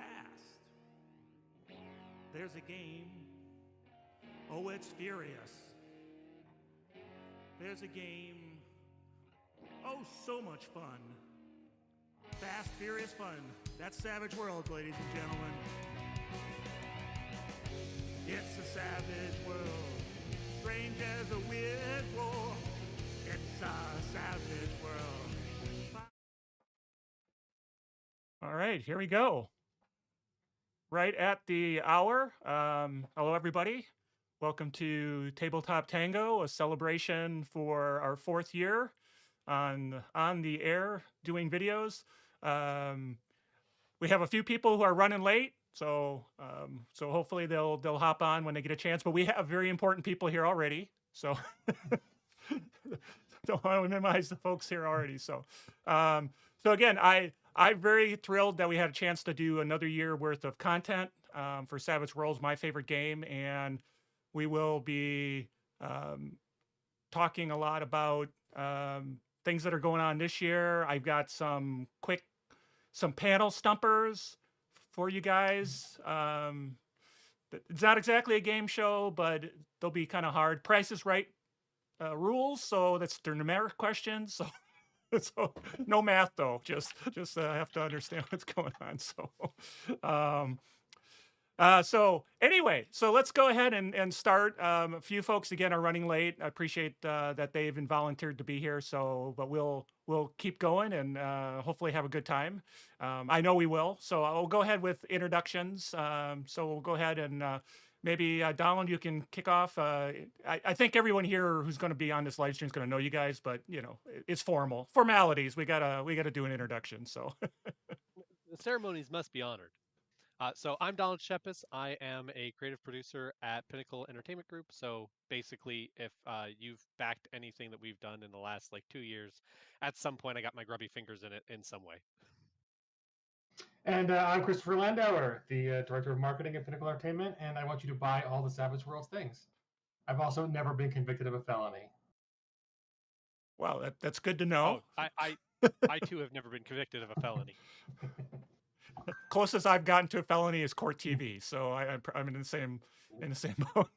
fast. There's a game. Oh, it's furious. There's a game. Oh, so much fun. Fast, furious fun. That's Savage World, ladies and gentlemen. It's a savage world, strange as a weird war. It's a savage world. All right, here we go. Right at the hour. Hello, everybody. Welcome to Tabletop Tango, a celebration for our 4th year on the air doing videos. We have a few people who are running late, so hopefully they'll hop on when they get a chance. But we have very important people here already, so don't want to minimize the folks here already. So again, I'm very thrilled that we had a chance to do another year worth of content for Savage Worlds, my favorite game, and we will be talking a lot about things that are going on this year. I've got some panel stumpers for you guys. It's not exactly a game show, but they'll be kind of hard. Price is Right rules, so they're numeric questions. So so no math though. Just have to understand what's going on. So anyway, so let's go ahead and start. A few folks again are running late. I appreciate that they've been volunteered to be here. But we'll keep going and hopefully have a good time. I know we will. So I'll go ahead with introductions. So we'll go ahead and maybe Donald, you can kick off. I think everyone here who's going to be on this live stream is going to know you guys, but it's formalities. We gotta do an introduction. So The ceremonies must be honored. So I'm Donald Shepis. I am a creative producer at Pinnacle Entertainment Group. So basically, if you've backed anything that we've done in the last 2 years, at some point I got my grubby fingers in it in some way. And I'm Christopher Landauer, the Director of Marketing at Pinnacle Entertainment, and I want you to buy all the Savage Worlds things. I've also never been convicted of a felony. wow, that's good to know. Oh, I too have never been convicted of a felony. Closest I've gotten to a felony is Court TV, so I'm in the same boat.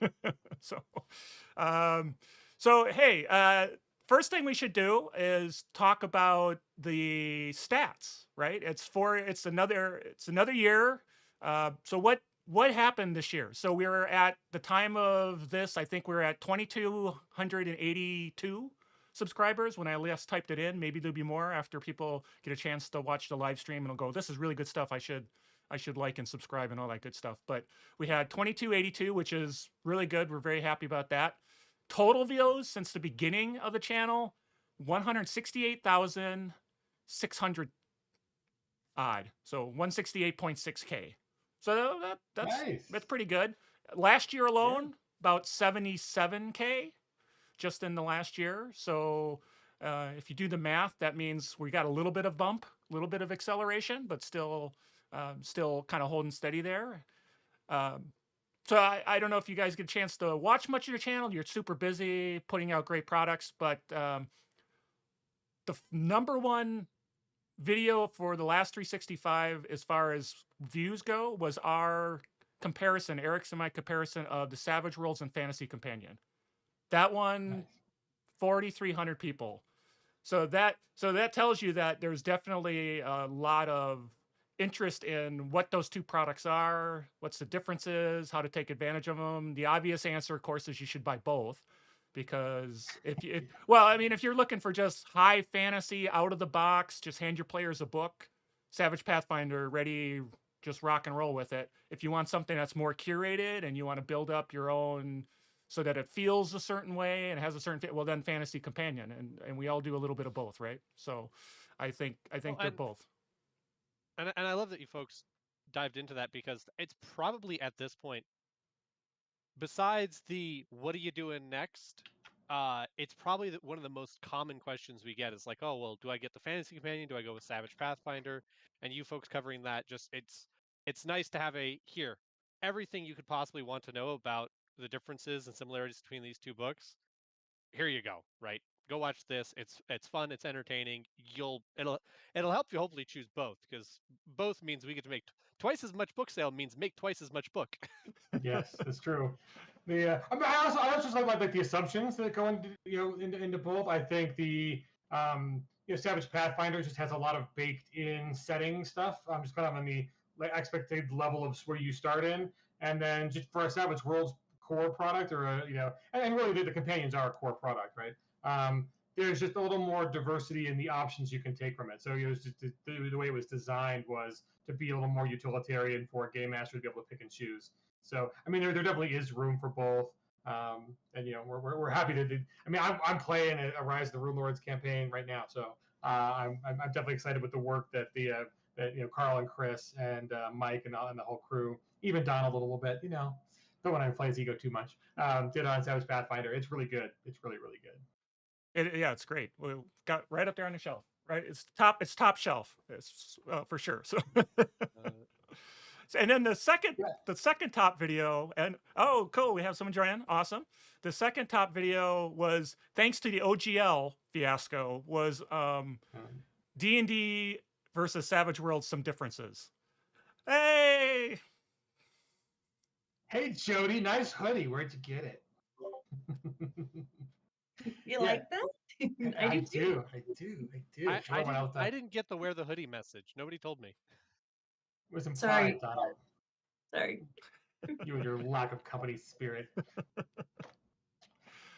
So hey, first thing we should do is talk about the stats, right? It's another year. So what happened this year? So we were at the time of this, I think we were at 2,282 subscribers when I last typed it in. Maybe there'll be more after people get a chance to watch the live stream and they'll go, this is really good stuff. I should like and subscribe and all that good stuff. But we had 2282, which is really good. We're very happy about that. Total views since the beginning of the channel, 168,600 odd. So 168.6K. So that's pretty good. Last year alone, about 77K just in the last year. So if you do the math, that means we got a little bit of bump, a little bit of acceleration, but still kind of holding steady there. So I don't know if you guys get a chance to watch much of your channel. You're super busy putting out great products, but the number one video for the last 365 as far as views go was our comparison, Eric's and my comparison of the Savage Worlds and Fantasy Companion. That one, 4,300 people. So that tells you that there's definitely a lot of interest in what those two products are, what's the differences, how to take advantage of them. The obvious answer, of course, is you should buy both, because if you're looking for just high fantasy out of the box, just hand your players a book, Savage Pathfinder, ready, just rock and roll with it. If you want something that's more curated and you want to build up your own so that it feels a certain way and has a certain fit, well, then Fantasy Companion, and we all do a little bit of both, right? So I think they're both. And I love that you folks dived into that, because it's probably at this point, besides the what are you doing next, it's probably one of the most common questions we get is like, oh, well, do I get the Fantasy Companion? Do I go with Savage Pathfinder? And you folks covering that, just it's nice to have everything you could possibly want to know about the differences and similarities between these two books. Here you go, right? Go watch this. It's fun. It's entertaining. It'll help you hopefully choose both, because both means we get to make twice as much book sale means make twice as much book. Yes, that's true. I mean, I also just like the assumptions that go into into both. I think the Savage Pathfinder just has a lot of baked in setting stuff. I'm just kind of on the expected level of where you start in, and then just for a Savage Worlds core product, or and really the companions are a core product, right? There's just a little more diversity in the options you can take from it. So it was just the way it was designed was to be a little more utilitarian for a game master to be able to pick and choose. So I mean, there definitely is room for both, and we're happy to. I mean, I'm playing a Rise of the Rune Lords campaign right now, so I'm definitely excited with the work that that Carl and Chris and Mike and the whole crew, even Donald a little bit, don't want to inflate his ego too much. Did on Savage Pathfinder. It's really good. It's really good. Yeah, it's great. We got right up there on the shelf. Right, it's top shelf. It's for sure. So. And then the second top video, and oh, cool, we have someone joining. Awesome. The second top video was, thanks to the OGL fiasco, was D&D versus Savage Worlds, some differences. Hey, Jody, nice hoodie. Where'd you get it? You like that? I do. I didn't get the wear the hoodie message. Nobody told me. It was implied, Donald. Sorry. You and your lack of company spirit.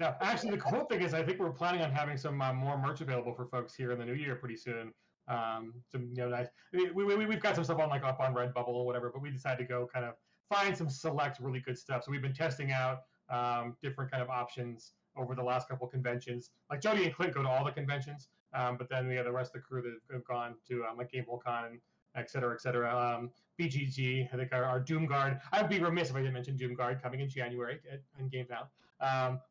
Now, actually, the cool thing is, I think we're planning on having some more merch available for folks here in the new year pretty soon. Some nice. We've got some stuff on up on Redbubble or whatever, but we decided to go kind of find some select really good stuff. So we've been testing out different kind of options over the last couple of conventions. Like Jody and Clint go to all the conventions, but then the rest of the crew that have gone to like GameWorld and et cetera, BGG, I think our Doomguard. I'd be remiss if I didn't mention Doomguard coming in January in Games Now.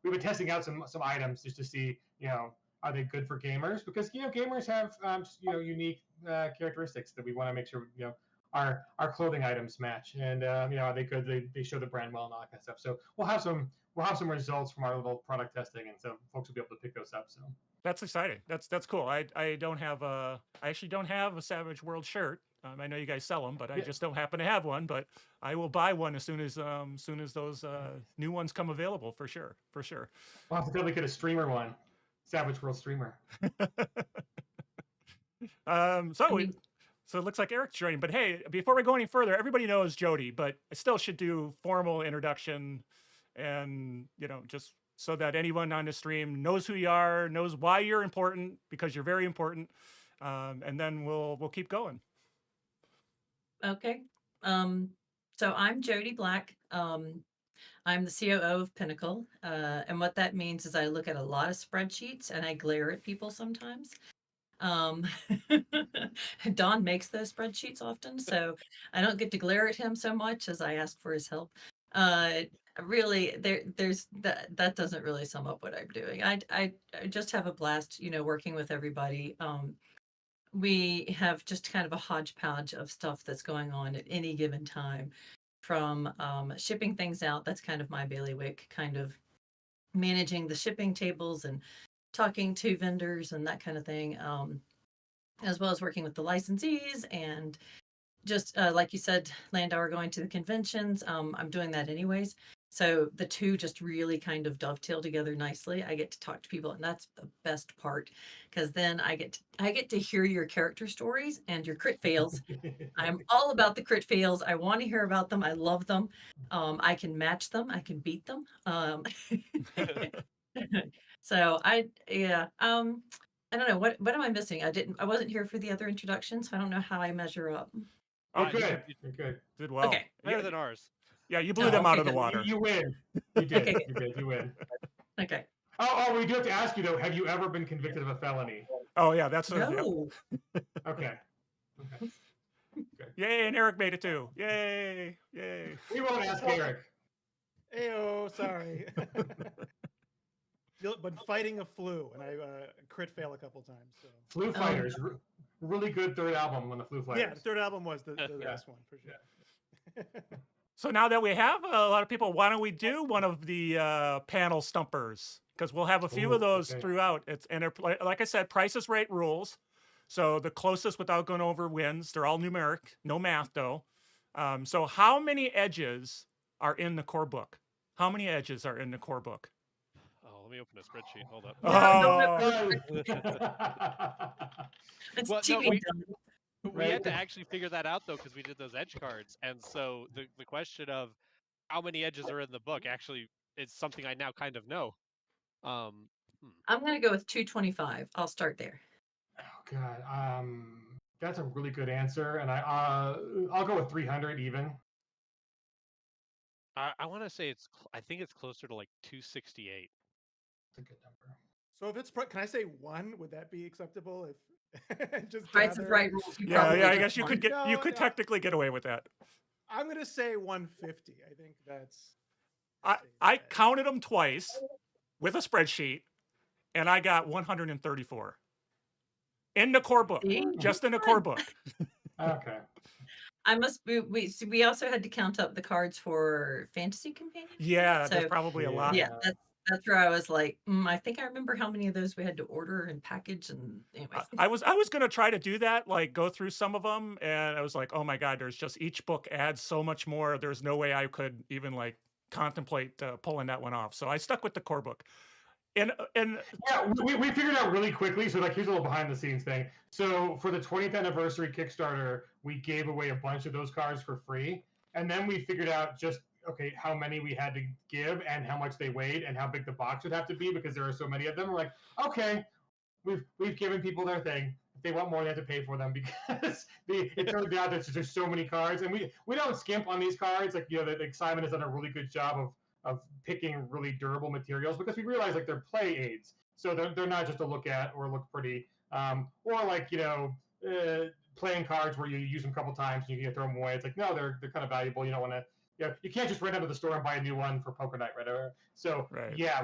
We've been testing out some items just to see, are they good for gamers? Because gamers have unique characteristics that we want to make sure our clothing items match, and are they good? They show the brand well and all that kind of stuff. So we'll have some results from our little product testing, and so folks will be able to pick those up. So. That's exciting. That's cool. I actually don't have a Savage World shirt. I know you guys sell them, but I just don't happen to have one. But I will buy one as soon as those new ones come available for sure. We'll have to definitely get a streamer one, Savage World streamer. So it looks like Eric's joining. But hey, before we go any further, everybody knows Jody, but I still should do formal introduction, and just so that anyone on the stream knows who you are, knows why you're important, because you're very important. And then we'll keep going. Okay. So I'm Jody Black. I'm the COO of Pinnacle. And what that means is I look at a lot of spreadsheets and I glare at people sometimes. Don makes those spreadsheets often, so I don't get to glare at him so much as I ask for his help. Really, there's that doesn't really sum up what I'm doing. I just have a blast, working with everybody. We have just kind of a hodgepodge of stuff that's going on at any given time, from shipping things out. That's kind of my bailiwick, kind of managing the shipping tables and talking to vendors and that kind of thing, as well as working with the licensees and just like you said, Landauer, going to the conventions. I'm doing that anyways. So the two just really kind of dovetail together nicely. I get to talk to people, and that's the best part, because then I get to hear your character stories and your crit fails. I'm all about the crit fails. I want to hear about them. I love them. I can match them. I can beat them. So I don't know, what am I missing? I wasn't here for the other introductions, so I don't know how I measure up. Oh, good. You're good. Did well. Okay. Better than ours. Yeah, you blew them out of the good. water. You win. You did. Okay. You did. You win. Okay. Oh, we do have to ask you though. Have you ever been convicted of a felony? Oh yeah, that's No. Okay. Yay, and Eric made it too. Yay. We won't ask Eric. Ayo, sorry. Been fighting a flu, and I crit fail a couple times. So. Flu Fighters, really good third album on the Flu Fighters. Yeah, the third album was the best one for sure. So now that we have a lot of people, why don't we do one of the panel stumpers? Because we'll have a few Ooh, of those okay. throughout. Like I said, Price is Right rules. So the closest without going over wins. They're all numeric, no math though. So how many edges are in the core book? How many edges are in the core book? Oh, let me open a spreadsheet. Hold up. It's Well, no, cheating. we had to actually figure that out though, because we did those edge cards, and so the question of how many edges are in the book actually is something I now kind of know. I'm gonna go with 225. I'll start there. Oh God, that's a really good answer, and I'll go with 300 even. I want to say I think it's closer to like 268. That's a good number. So if it's can I say 1? Would that be acceptable? If just Price is gather- Right rules. You Yeah, probably yeah. I get guess you one. could No, no. technically get away with that. I'm gonna say 150. I think that's. I safe bet. counted them twice with a spreadsheet, and I got 134 in the core book, See? just in the core book. Okay. I must be. We also had to count up the cards for Fantasy Companion. Yeah, So there's probably a lot. yeah, that's where I was like, I think I remember how many of those we had to order and package, and anyway. I was gonna try to do that, like go through some of them, and I was like, oh my god, there's just each book adds so much more. There's no way I could even like contemplate pulling that one off. So I stuck with the core book. And Yeah, we figured out really quickly. So like, here's a little behind the scenes thing. So for the 20th anniversary Kickstarter, we gave away a bunch of those cards for free, and then we figured out just how many we had to give and how much they weighed and how big the box would have to be because there are so many of them. We're like, okay, we've given people their thing. If they want more, they have to pay for them because it turned out that there's so many cards, and we don't skimp on these cards. Like Simon has done a really good job of picking really durable materials because we realize like they're play aids, so they're not just to look at or look pretty, or like playing cards where you use them a couple times and you can throw them away. It's like no, they're kind of valuable. You don't want to. You can't just run out of the store and buy a new one for Poker Night, right? So Right. yeah,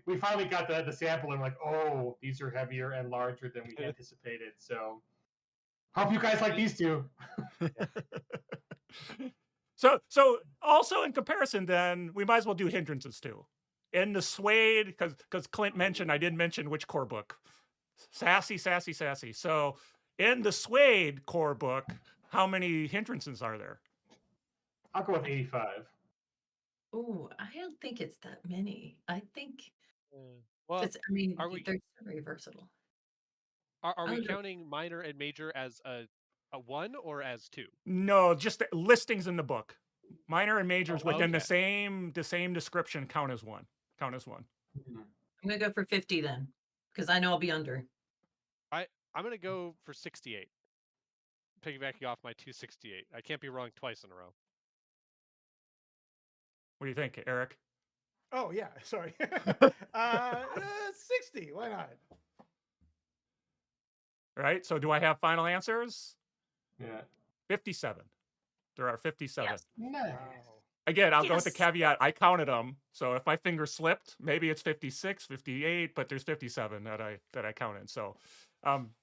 we finally got the sample and like, oh, these are heavier and larger than we anticipated. So hope you guys like these two. So also in comparison, then we might as well do hindrances too. In the suede, because Clint mentioned, I didn't mention which core book. Sassy. So in the suede core book, how many hindrances are there? I'll go with 85. Oh, I don't think it's that many. I think Well, it's. I mean, are we- they're very versatile. are we Under- counting minor and major as a 1 or as 2? No, just the listings in the book. Minor and majors Oh, within okay. the same description count as one. I'm gonna go for 50 then, because I know I'll be under. I'm gonna go for 68. Piggybacking off my 268. I can't be wrong twice in a row. What do you think, Eric? Oh yeah, sorry. 60. Why not? Right. So do I have final answers? Yeah. 57. There are 57. Yes. Nice. Wow. Again, I'll go with the Yes. caveat. I counted them. So if my finger slipped, maybe it's 56, 58, but there's 57 that I counted. So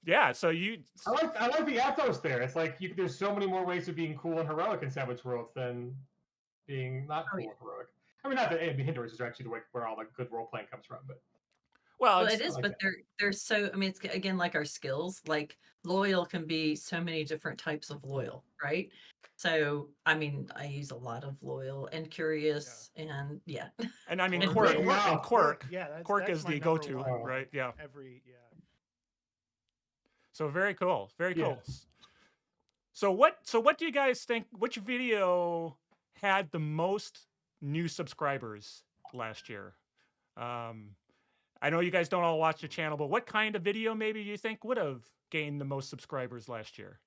yeah, so I like the ethos there. It's like there's so many more ways of being cool and heroic in Savage Worlds than being not cool yeah. and heroic. I mean, not that hindrances are actually where all the good role playing comes from, but well, Well, it's, it is, like but they're so. I mean, it's again like our skills. Like loyal can be so many different types of loyal, right? So I mean, I use a lot of loyal and curious, and yeah. and I mean And Quirk, bring out and Quirk. Yeah, Quirk that's is my the number go-to, one. right? Yeah. Yeah. So very cool. Very Yeah. cool. So what do you guys think? Which video had the most new subscribers last year? I know you guys don't all watch the channel, but what kind of video maybe you think would have gained the most subscribers last year?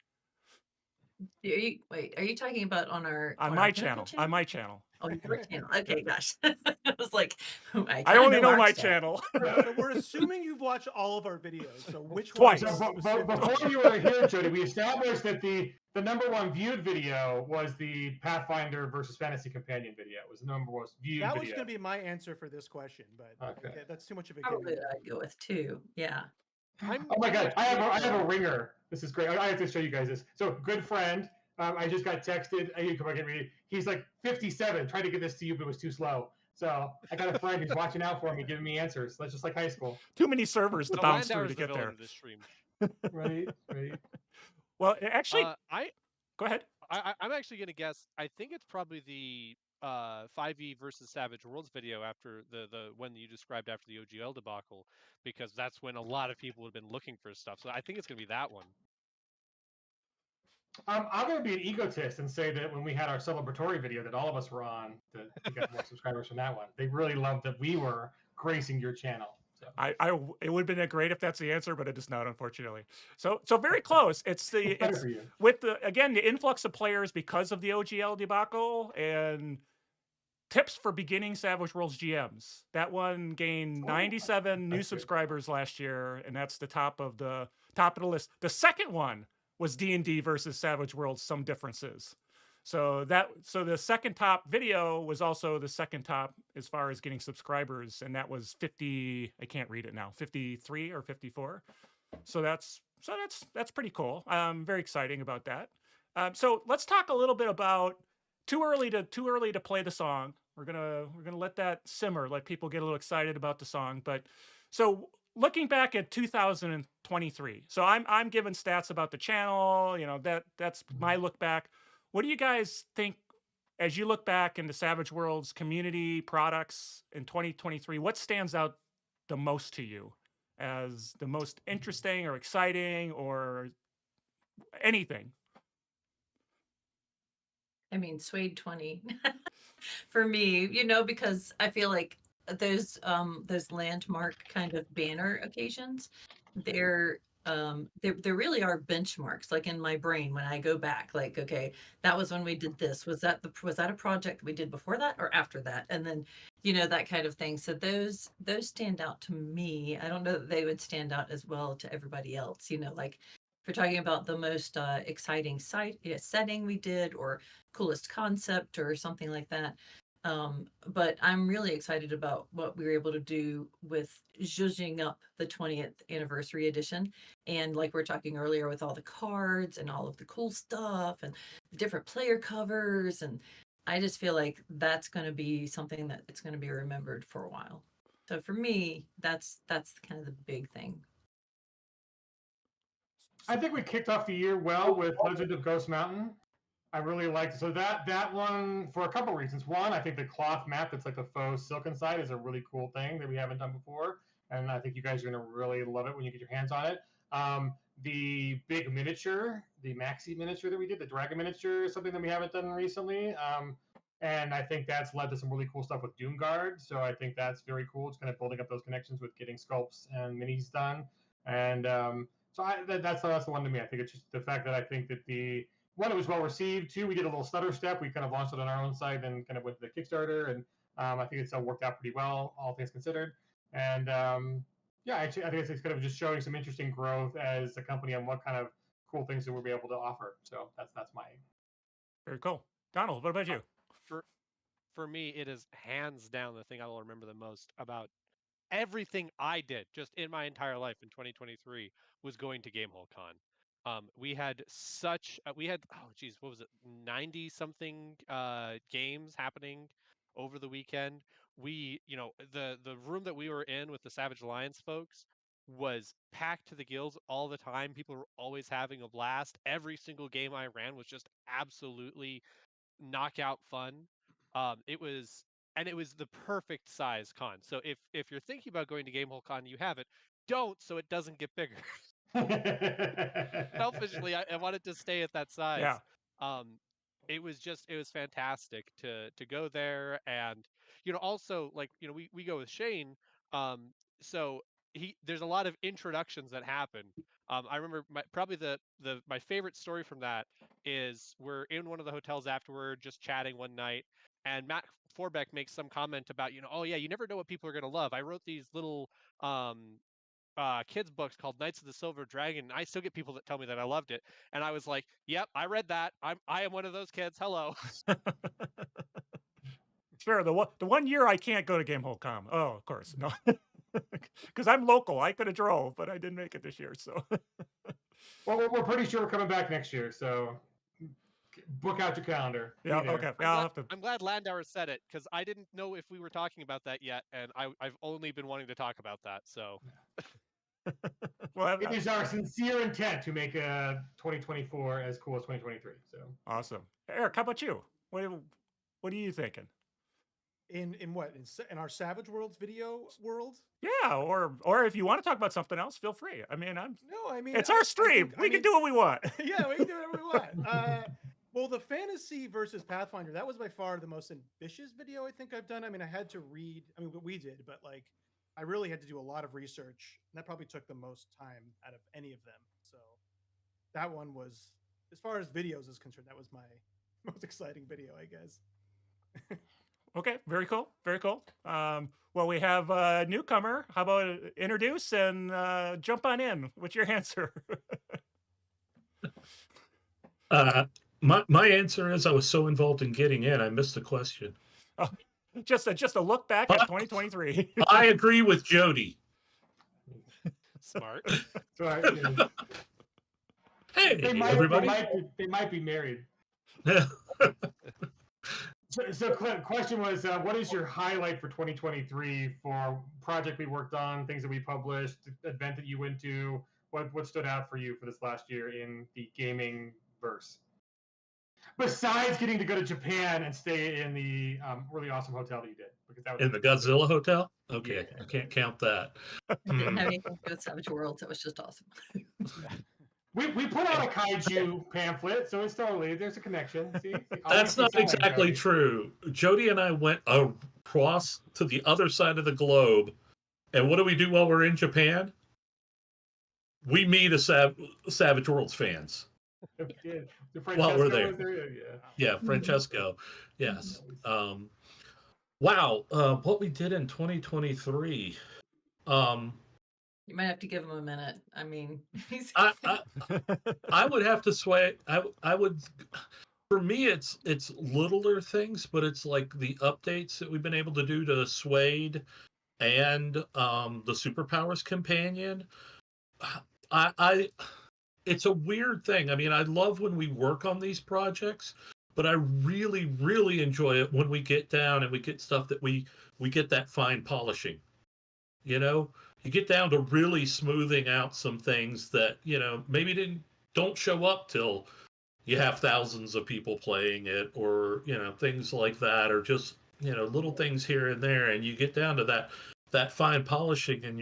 Are you talking about on our On our my Pinnacle channel. On my channel. Oh, your channel. Okay, gosh. I was like, I kinda only know our my stuff. channel. So we're assuming you've watched all of our videos. So which Twice. ones So, but specifically? before you were here, Jody, we established that the number one viewed video was the Pathfinder versus Fantasy Companion video. It was the number one viewed That was video. going to be my answer for this question, but Okay. that's too much of a Probably given. what I'd go with too. Yeah. Oh my god, I have a ringer. This is great. I have to show you guys this. So, good friend, I just got texted. You come back and read it. He's like 57. Tried to get this to you, but it was too slow. So I got a friend who's watching out for me, giving me answers. That's just like high school. Too many servers to So bounce Landauer through is to the get villain there. of this stream. Right, right. Well, actually, I go ahead. I'm actually gonna guess. I think it's probably the 5e versus Savage Worlds video after the when you described after the OGL debacle, because that's when a lot of people have been looking for stuff. So I think it's gonna be that one. I'm going to be an egotist and say that when we had our celebratory video that all of us were on, that we got more subscribers from that one. They really loved that we were gracing your channel. So. It would have been great if that's the answer, but it is not, unfortunately. So very close. It's the Better for you. with the influx of players because of the OGL debacle and tips for beginning Savage Worlds GMs. That one gained 97 new that's good. subscribers last year, and that's the top of the list. The second one was D&D versus Savage Worlds, some differences. So the second top video was also the second top as far as getting subscribers, and that was 50. I can't read it now. 53 or 54. So that's pretty cool. Very exciting about that. So let's talk a little bit about too early to play the song. We're gonna let that simmer, let people get a little excited about the song. But so looking back at 2023, so I'm giving stats about the channel. You know, that's my look back. What do you guys think as you look back into Savage Worlds community products in 2023? What stands out the most to you as the most interesting or exciting or anything? I mean, Suede 20 for me, because I feel like those landmark kind of banner occasions, they're there really are benchmarks, like in my brain when I go back, like, okay, that was when we did this. Was that a project we did before that or after that? And then, that kind of thing. So those stand out to me. I don't know that they would stand out as well to everybody else, like if you're talking about the most exciting setting we did or coolest concept or something like that. But I'm really excited about what we were able to do with zhuzhing up the 20th anniversary edition. And like we were talking earlier, with all the cards and all of the cool stuff and the different player covers. And I just feel like that's going to be something that it's going to be remembered for a while. So for me, that's kind of the big thing. I think we kicked off the year well with Legend of Ghost Mountain. I really liked it. So that one for a couple reasons. One, I think the cloth map that's like the faux silken side is a really cool thing that we haven't done before, and I think you guys are going to really love it when you get your hands on it. The big miniature, the maxi miniature that we did, the dragon miniature, is something that we haven't done recently. And I think that's led to some really cool stuff with Doomguard. So I think that's very cool. It's kind of building up those connections with getting sculpts and minis done. And so that's the one to me. I think it's just the fact that I think that one, it was well received. Two, we did a little stutter step. We kind of launched it on our own site and kind of went to the Kickstarter. And I think it's worked out pretty well, all things considered. And yeah, I think it's kind of just showing some interesting growth as a company on what kind of cool things that we'll be able to offer. So that's my. Very cool. Donald, what about you? For me, it is hands down the thing I will remember the most about everything I did just in my entire life in 2023 was going to Gamehole Con. We had oh geez, what was it, 90 something games happening over the weekend. We, the room that we were in with the Savage Alliance folks was packed to the gills all the time. People were always having a blast. Every single game I ran was just absolutely knockout fun. It was the perfect size con. So if you're thinking about going to Gamehole Con, you have it. Don't, so it doesn't get bigger. Selfishly, I wanted to stay at that size. Yeah. It was fantastic to go there, and also, like, we go with Shane. So there's a lot of introductions that happen. I remember my favorite story from that is we're in one of the hotels afterward, just chatting one night, and Matt Forbeck makes some comment about, oh yeah, you never know what people are gonna love. I wrote these little kids books called Knights of the Silver Dragon, and I still get people that tell me that I loved it. And I was like, yep, I read that. I am one of those kids. Hello. Sure. The one year I can't go to Gamehole Con. Oh, of course. No. Because I'm local. I could have drove, but I didn't make it this year. So Well, we're pretty sure we're coming back next year. So book out your calendar. Be Yeah, there. okay. I'm Yeah, I'll glad, have to. I'm glad Landauer said it because I didn't know if we were talking about that yet, and I've only been wanting to talk about that. So Well, It is our sincere intent to make 2024 as cool as 2023. So awesome. Eric, how about you? What are you thinking? In what? In our Savage Worlds video world? Yeah, or if you want to talk about something else, feel free. I mean, No, I mean it's I our stream. think- I We can mean, do what we want. yeah, we can do whatever we want. Well, the fantasy versus Pathfinder, that was by far the most ambitious video I think I've done. I mean, I had to read, I mean, what we did, but like, I really had to do a lot of research, and that probably took the most time out of any of them. So that one was, as far as videos is concerned, that was my most exciting video, I guess. Okay, very cool, very cool. Well, we have a newcomer. How about introduce and jump on in? What's your answer? My answer is I was so involved in getting in, I missed the question. just a look back at 2023. I agree with Jody. smart. so Hey, they might everybody. they might be married. So question was, what is your highlight for 2023 for project we worked on, things that we published, event that you went to? What stood out for you for this last year in the gaming verse? Besides getting to go to Japan and stay in the really awesome hotel that you did, because that was In the Godzilla Hotel? Okay, Yeah. I can't count that. I didn't Hmm. have anything to do with Savage Worlds. It was just awesome. we put out a kaiju pamphlet, so it's totally there's a connection. See? That's not exactly true. Jody and I went across to the other side of the globe, and what do we do while we're in Japan? We meet a Savage Worlds fans. We did. The While we're Francesco there. was there, yeah. Yeah, Francesco. Yes. Wow. What we did in 2023. You might have to give him a minute. I mean, he's I would have to sway. I would. For me, it's littler things, but it's like the updates that we've been able to do to Suede and the Superpowers companion. It's a weird thing. I mean, I love when we work on these projects, but I really, really enjoy it when we get down and we get stuff that we get that fine polishing. You know, you get down to really smoothing out some things that, you know, maybe don't show up till you have thousands of people playing it, or, you know, things like that, or just, you know, little things here and there, and you get down to that fine polishing, and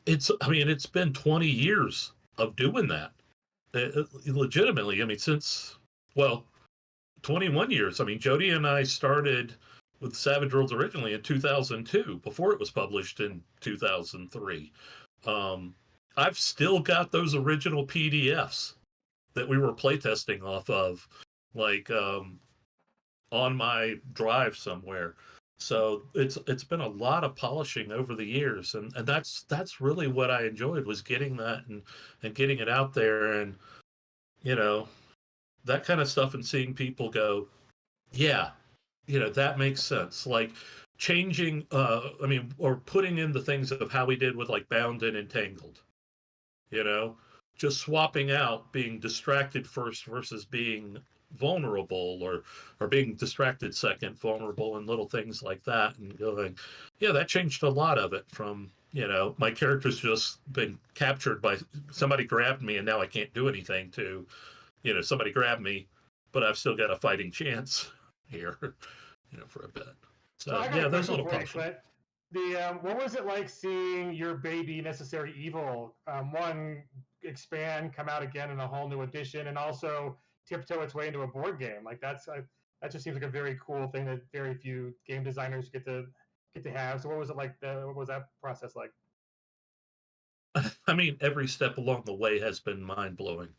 it's been 20 years of doing that. Legitimately, I mean, since, well, 21 years. I mean, Jody and I started with Savage Worlds originally in 2002, before it was published in 2003. I've still got those original PDFs that we were playtesting off of, like on my drive somewhere. So it's been a lot of polishing over the years, and that's really what I enjoyed, was getting that and getting it out there, and, you know, that kind of stuff, and seeing people go, yeah, you know, that makes sense. Like changing, or putting in the things of how we did with like Bound and Entangled, you know, just swapping out being distracted first versus being vulnerable, or being distracted second, vulnerable, and little things like that, and going, yeah, that changed a lot of it from, you know, my character's just been captured by somebody grabbed me and now I can't do anything, to, you know, somebody grabbed me, but I've still got a fighting chance here, you know, for a bit. So I got yeah, a there's a question little for you, polishing. Clint. What was it like seeing your baby Necessary Evil one expand, come out again in a whole new edition, and also tiptoe its way into a board game? Like that just seems like a very cool thing that very few game designers get to have. So what was it like? What was that process like? I mean, every step along the way has been mind blowing.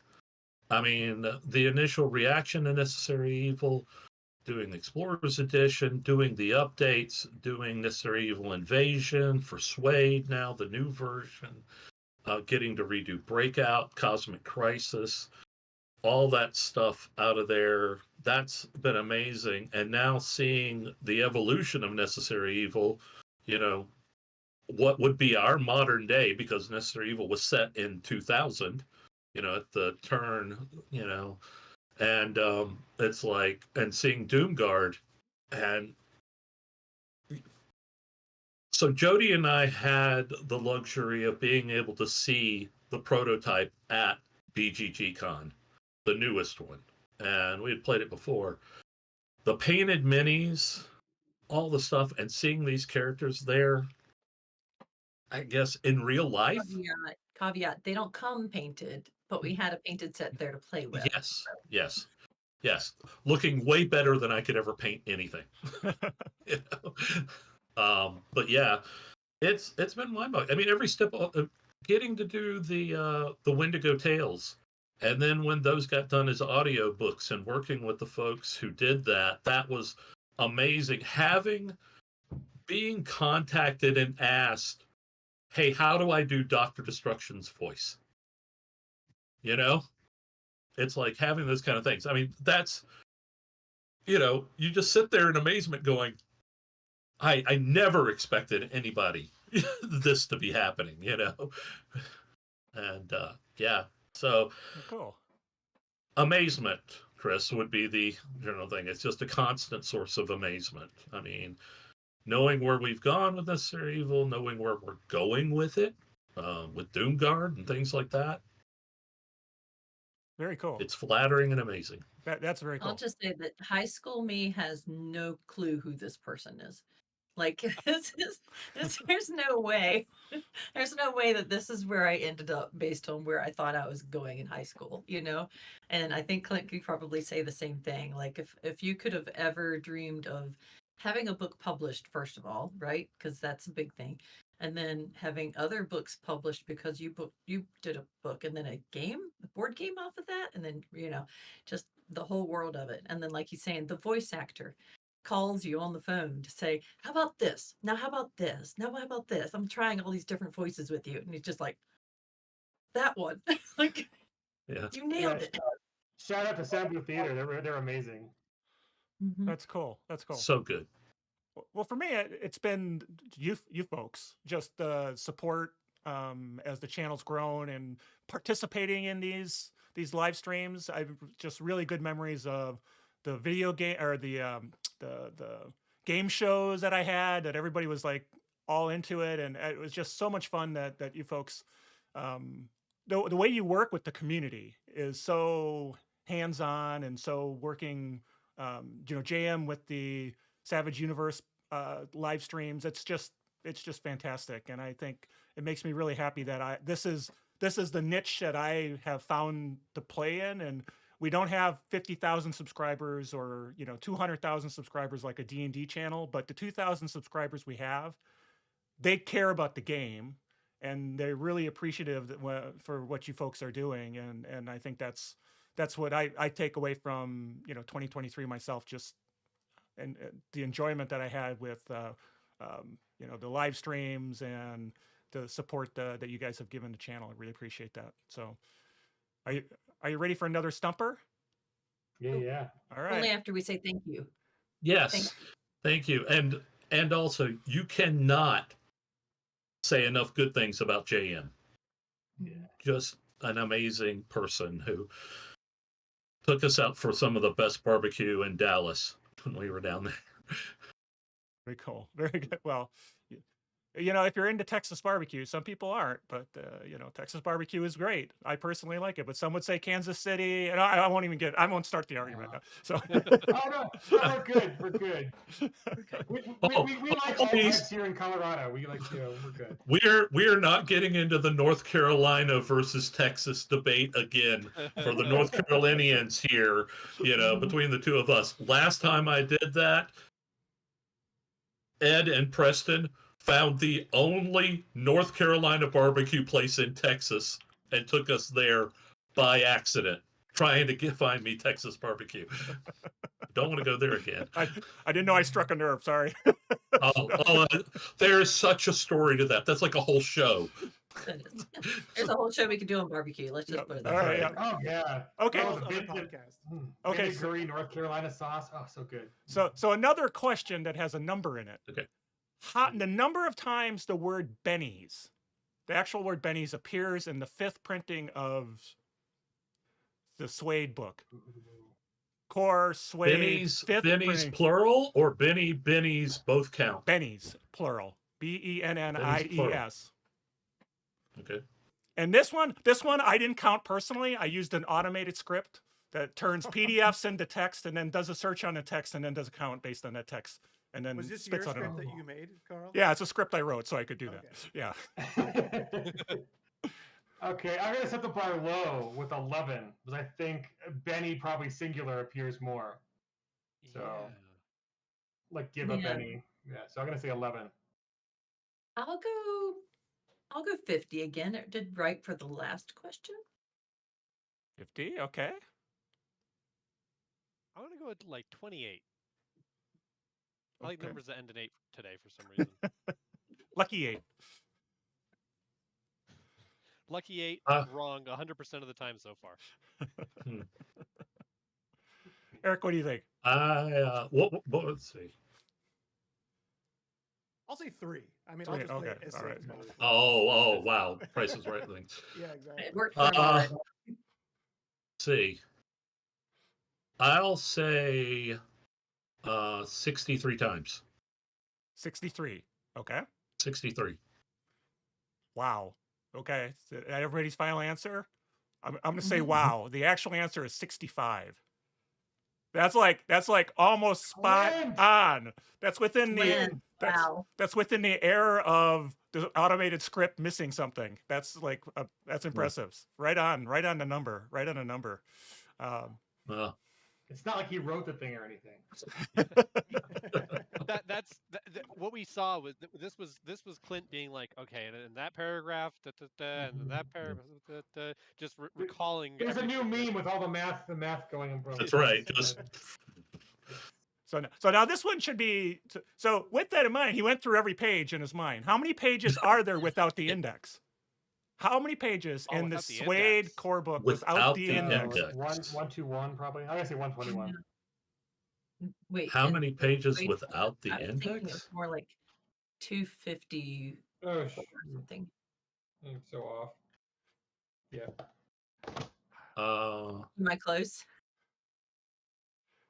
I mean, the initial reaction to Necessary Evil, doing the Explorers Edition, doing the updates, doing Necessary Evil Invasion for Suede, now the new version, getting to redo Breakout, Cosmic Crisis, all that stuff out of there. That's been amazing. And now seeing the evolution of Necessary Evil, you know, what would be our modern day, because Necessary Evil was set in 2000, at the turn, and it's like, and seeing Doomguard, and so Jody and I had the luxury of being able to see the prototype at BGG Con, the newest one, and we had played it before. The painted minis, all the stuff, and seeing these characters there, I guess in real life. Caveat, they don't come painted, but we had a painted set there to play with. Yes. Looking way better than I could ever paint anything. You know? But yeah, it's been mind-blowing. I mean, every step of getting to do the Wendigo Tales, and then when those got done as audio books and working with the folks who did that, that was amazing. Being contacted and asked, hey, how do I do Dr. Destruction's voice? It's like having those kind of things. I mean, that's, you just sit there in amazement going, I never expected anybody this to be happening, And yeah, so Cool. Amazement, Chris, would be the general thing. It's just a constant source of amazement. I mean, knowing where we've gone with Necessary Evil, knowing where we're going with it, with Doomguard and things like that. Very cool. It's flattering and amazing. That's very cool. I'll just say that high school me has no clue who this person is. Like, there's no way. There's no way that this is where I ended up based on where I thought I was going in high school, And I think Clint could probably say the same thing. Like, if you could have ever dreamed of having a book published, first of all, right? Because that's a big thing. And then having other books published because you did a book, and then a board game off of that, and then just the whole world of it. And then, like he's saying, the voice actor calls you on the phone to say, how about this? Now how about this? Now how about this? I'm trying all these different voices with you. And he's just like, that one. Like, yeah, you nailed it. Shout out to Sambu Theater. They're amazing. Mhm. That's cool. That's cool. so good. Well, for me, it's been you folks, just the support as the channel's grown and participating in these live streams. I've just really good memories of the video game or the game shows that I had, that everybody was like all into it, and it was just so much fun that you folks, the way you work with the community is so hands-on and so working. JM with the Savage Universe live streams. It's just fantastic, and I think it makes me really happy that this is the niche that I have found to play in. And we don't have 50,000 subscribers or 200,000 subscribers like a D&D channel, but the 2,000 subscribers we have, they care about the game, and they're really appreciative for what you folks are doing. And I think that's what I take away from 2023 myself, just and the enjoyment that I had with the live streams and the support that you guys have given the channel. I really appreciate that. So are you ready for another stumper? Yeah. All right. Only after we say thank you. Yes, thank you. And also, you cannot say enough good things about JM. Yeah. Just an amazing person who took us out for some of the best barbecue in Dallas when we were down there. Very cool. Very good. Well, if you're into Texas barbecue, some people aren't, but Texas barbecue is great. I personally like it, but some would say Kansas City, and I won't start the argument now. So Oh no, we're good. We're good. We like all vibes here in Colorado. We like, we're good. We are not getting into the North Carolina versus Texas debate again for the North Carolinians here, between the two of us. Last time I did that, Ed and Preston found the only North Carolina barbecue place in Texas and took us there by accident, trying to find me Texas barbecue. Don't want to go there again. I didn't know I struck a nerve. Sorry. There's such a story to that. That's like a whole show. There's a whole show we could do on barbecue. Let's just put it that All way. right. Oh yeah. Okay. Oh, Other the podcast. Okay. Curry North Carolina sauce. Oh, so good. So another question that has a number in it. Okay. The number of times the word Bennies, the actual word Bennies, appears in the 5th printing of the Suede book. Core, Suede, Benny's fifth printing. plural or Benny's both count? Bennies, plural. BENNIES. Okay. And this one I didn't count personally. I used an automated script that turns PDFs into text and then does a search on the text and then does a count based on that text and then Was this your spits out script a that you made, Carl? Yeah, it's a script I wrote so I could do Okay. that. Yeah. Okay, I'm gonna set the bar low with 11 because I think Benny probably singular appears more. So, Yeah. like give a Yeah. Benny. Yeah, so I'm gonna say 11. I'll go 50 again. It did right for the last question. 50, okay. I'm gonna go with like 28. I like Okay. numbers that end in 8 today for some reason. Lucky 8. Lucky 8, Uh, wrong 100% of the time so far. Eric, what do you think? Let's see. I'll say 3. I mean, I'll Three, just play okay, it as all safe right. as possible. Oh, wow. Price is Right thing. Yeah, exactly. It worked for me Uh, already. See. I'll say 63 times. 63. Okay. 63. Wow. Okay. So everybody's final answer? I'm gonna say Mhm. wow. The actual answer is 65. That's like almost spot Win. on. That's within the Win. that's Wow. that's within the error of the automated script missing something. That's like that's impressive. Right on the number. Right on the number. Well, It's not like he wrote the thing or anything. That's what we saw was this was Clint being like, okay, and in that paragraph, and then that paragraph, just recalling. There's a new everything that- meme with all the math going in. that's right. Just So now this one should be so with that in mind, he went through every page in his mind. How many pages are there without the index? How many pages Oh, in the without the Suede index. core book Without without the the index? index. 121 probably. I'm gonna say 121. Wait. how and many pages wait, without the I was thinking index? it's more like 250 Oh, or something. I'm so off. Yeah. Am I close?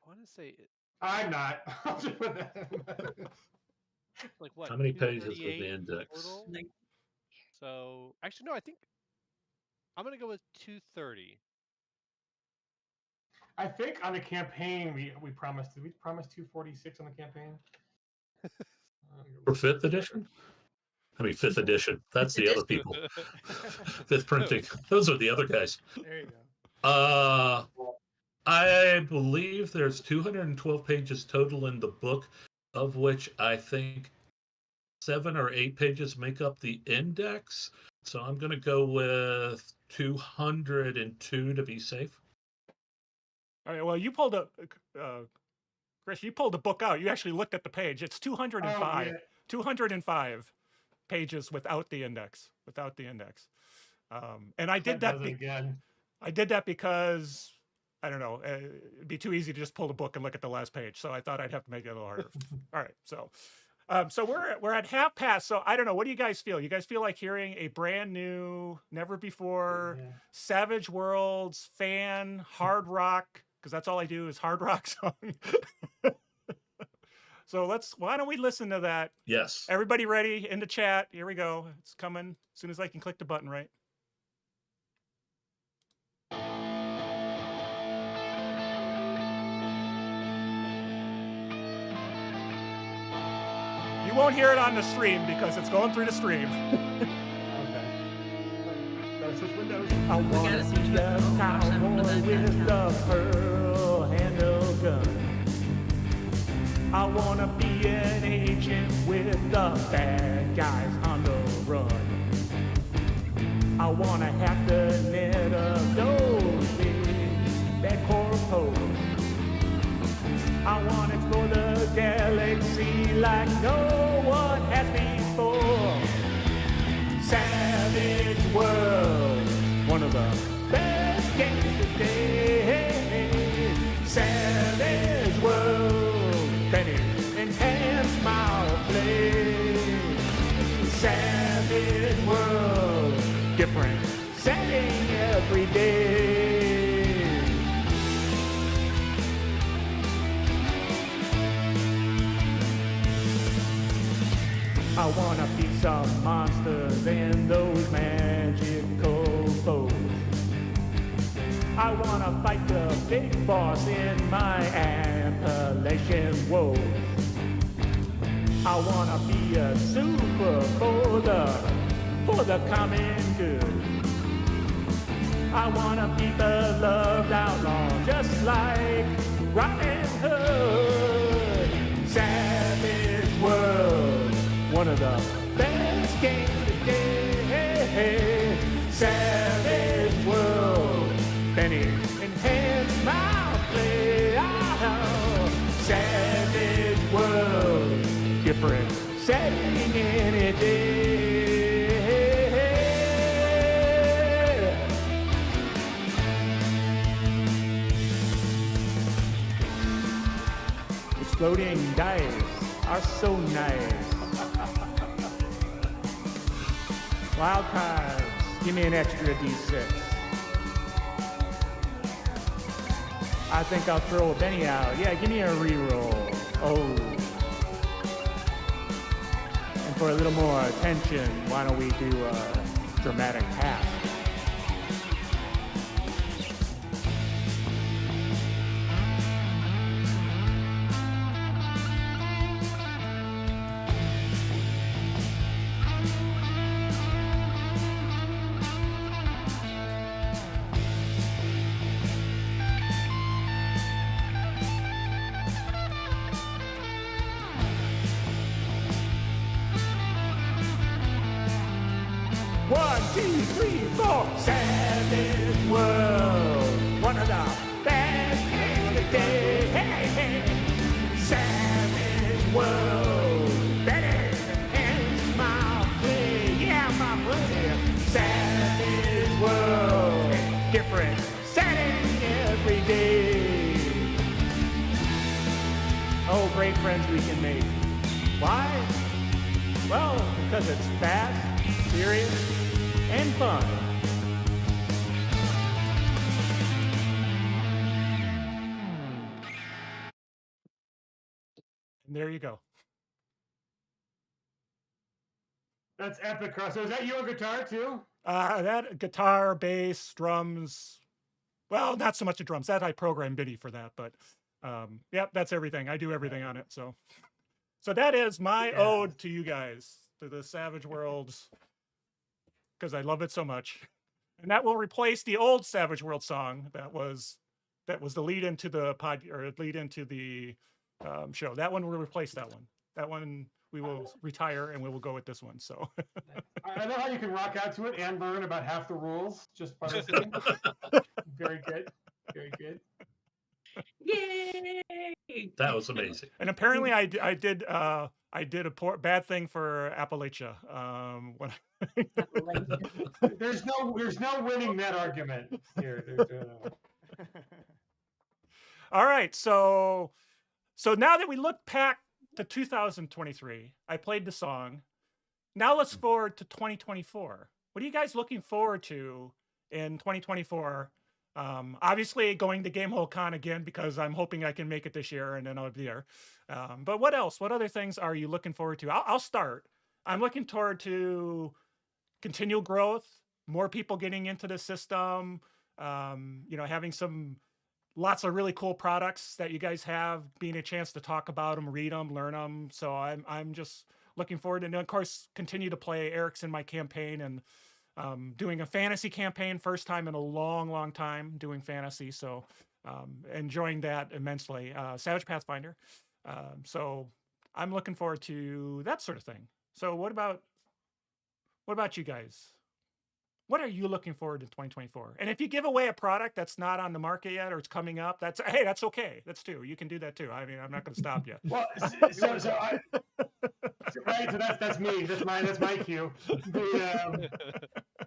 I want to say I'm not. I'll just put that. like what? How many pages with the 238 index? total? Like, So actually, no. I think I'm gonna go with 230. I think on the campaign we promised. Did we promise 246 on the campaign? For 5th edition? I mean, 5th edition. That's the other people. 5th printing. Those are the other guys. There you go. I believe there's 212 pages total in the book, of which I think 7 or 8 pages make up the index. So I'm going to go with 202 to be safe. All right. Well, you pulled a Chris. You pulled the book out. You actually looked at the page. It's 205. Oh, yeah. 205 pages without the index. Without the index. And I did that. does it again. I did that because I don't know. It'd be too easy to just pull the book and look at the last page. So I thought I'd have to make it a little harder. All right. So, so we're at half past. So I don't know. What do you guys feel? You guys feel like hearing a brand new, never before Yeah. Savage Worlds fan hard rock? Because that's all I do is hard rock song. So why don't we listen to that? Yes. Everybody ready in the chat? Here we go. It's coming as soon as I can click the button right. You won't hear it on the stream because it's going through the stream. Okay. Gotta switch windows. I wanna switch be a windows. Oh, gosh, I remember cowboy that with now. a pearl handle gun. I wanna be an agent with the bad guys on the run. I wanna hack the net of those big bad corpos. I wanna explore the galaxy like no one has before. Savage World, one of the best games today. Savage World, Benny and Pam Smile play. Savage World, different setting every day. I wanna beat some monsters and those magical foes. I wanna fight the big boss in my Appalachian woes. I wanna be a super for the common good. I wanna be the loved outlaw, just like Robin Hood. Savage World, one of the best games today. Savage World, Benny enhance my play. Oh, Savage World, different setting any day. Exploding dice are so nice. Wild cards, give me an extra D6. I think I'll throw a Benny out. Yeah, give me a reroll. Oh. And for a little more attention, why don't we do a dramatic pass? One, two, three, four. Savage World, one of the best games today. Hey, hey. Savage World, better and my play. Yeah, my play. Savage World, different setting every day. Oh, great friends we can make. Why? Well, because it's fast, serious, and fun. And there you go. That's epic, Carl. So is that your guitar too? That guitar, bass, drums. Well, not so much the drums. That I program MIDI for that, but yep, that's everything. I do everything on it. So that is my ode to you guys, to the Savage Worlds, because I love it so much. And that will replace the old Savage World song that was the lead into the lead into the show. That one will replace that one. That one we will retire and we will go with this one. So I know how you can rock out to it and learn about half the rules just by listening. Very good. Very good. Yay! That was amazing. and apparently I did a bad thing for Appalachia. When There's no winning that argument here. All right, so now that we look back to 2023, I played the song. Now let's forward to 2024. What are you guys looking forward to in 2024? Obviously going to Gamehole Con again, because I'm hoping I can make it this year and then I'll be there. But what else? What other things are you looking forward to? I'll start. I'm looking forward to continual growth, more people getting into the system, having lots of really cool products that you guys have, being a chance to talk about them, read them, learn them. So I'm just looking forward, and of course continue to play Eric's in my campaign, and doing a fantasy campaign, first time in a long time doing fantasy. So enjoying that immensely. Savage Pathfinder. So I'm looking forward to that sort of thing. So what about you guys? What are you looking forward to 2024? And if you give away a product that's not on the market yet or it's coming up, that's okay. That's too. You can do that too. I mean, I'm not going to stop you. Well, right. So that's me. That's my cue.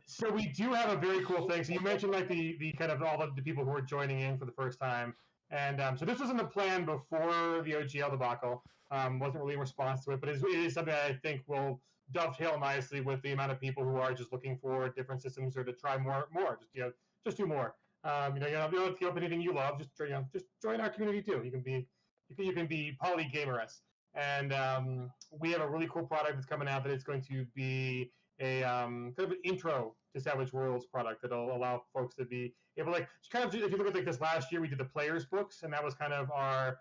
So we do have a very cool thing. So you mentioned like the kind of all the people who are joining in for the first time, and so this wasn't the plan before the OGL debacle. Wasn't really in response to it, but it is something that I think will dovetail nicely with the amount of people who are just looking for different systems or to try more. Just do more. You don't have anything you love. Just join our community too. You can be polygamerous. and we have a really cool product that's coming out that is going to be a kind of an intro to Savage Worlds product that'll allow folks to be able, like, kind of, if you look at like this last year, we did the players books, and that was kind of our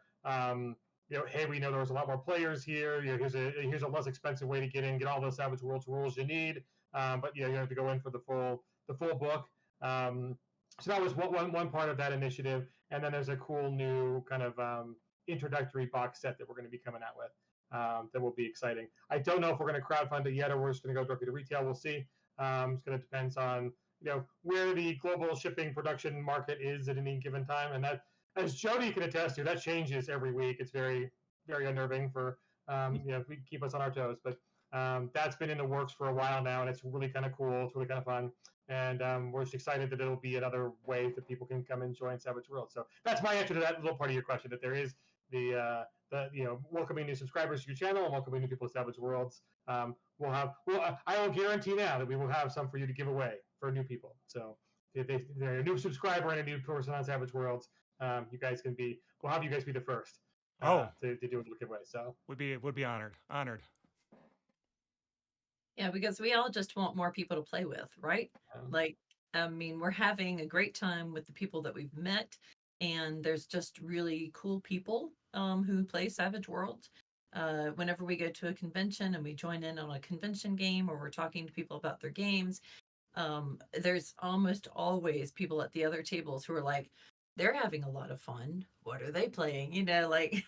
hey, we know there was a lot more players here. Here's a less expensive way to get in, get all the Savage Worlds rules you need, but you have to go in for the full book. So that was one part of that initiative, and then there's a cool new kind of introductory box set that we're going to be coming out with that will be exciting. I don't know if we're going to crowdfund it yet or we're just going to go directly to retail. We'll see. It's going to depend on where the global shipping production market is at any given time, and that, as Jody can attest to, that changes every week. It's very, very unnerving for we keep us on our toes. But that's been in the works for a while now, and it's really kind of cool. It's really kind of fun, and we're just excited that it'll be another way that people can come and join Savage World. So that's my answer to that little part of your question. That there is the welcoming new subscribers to your channel and welcoming new people to Savage Worlds. I will guarantee now that we will have some for you to give away for new people. So if they're a new subscriber and a new person on Savage Worlds, we'll have you guys be the first to do a little giveaway. So would be honored. Yeah, because we all just want more people to play with, right? Like, I mean, we're having a great time with the people that we've met, and there's just really cool people who play Savage Worlds. Whenever we go to a convention and we join in on a convention game, or we're talking to people about their games, there's almost always people at the other tables who are like, they're having a lot of fun. What are they playing? Like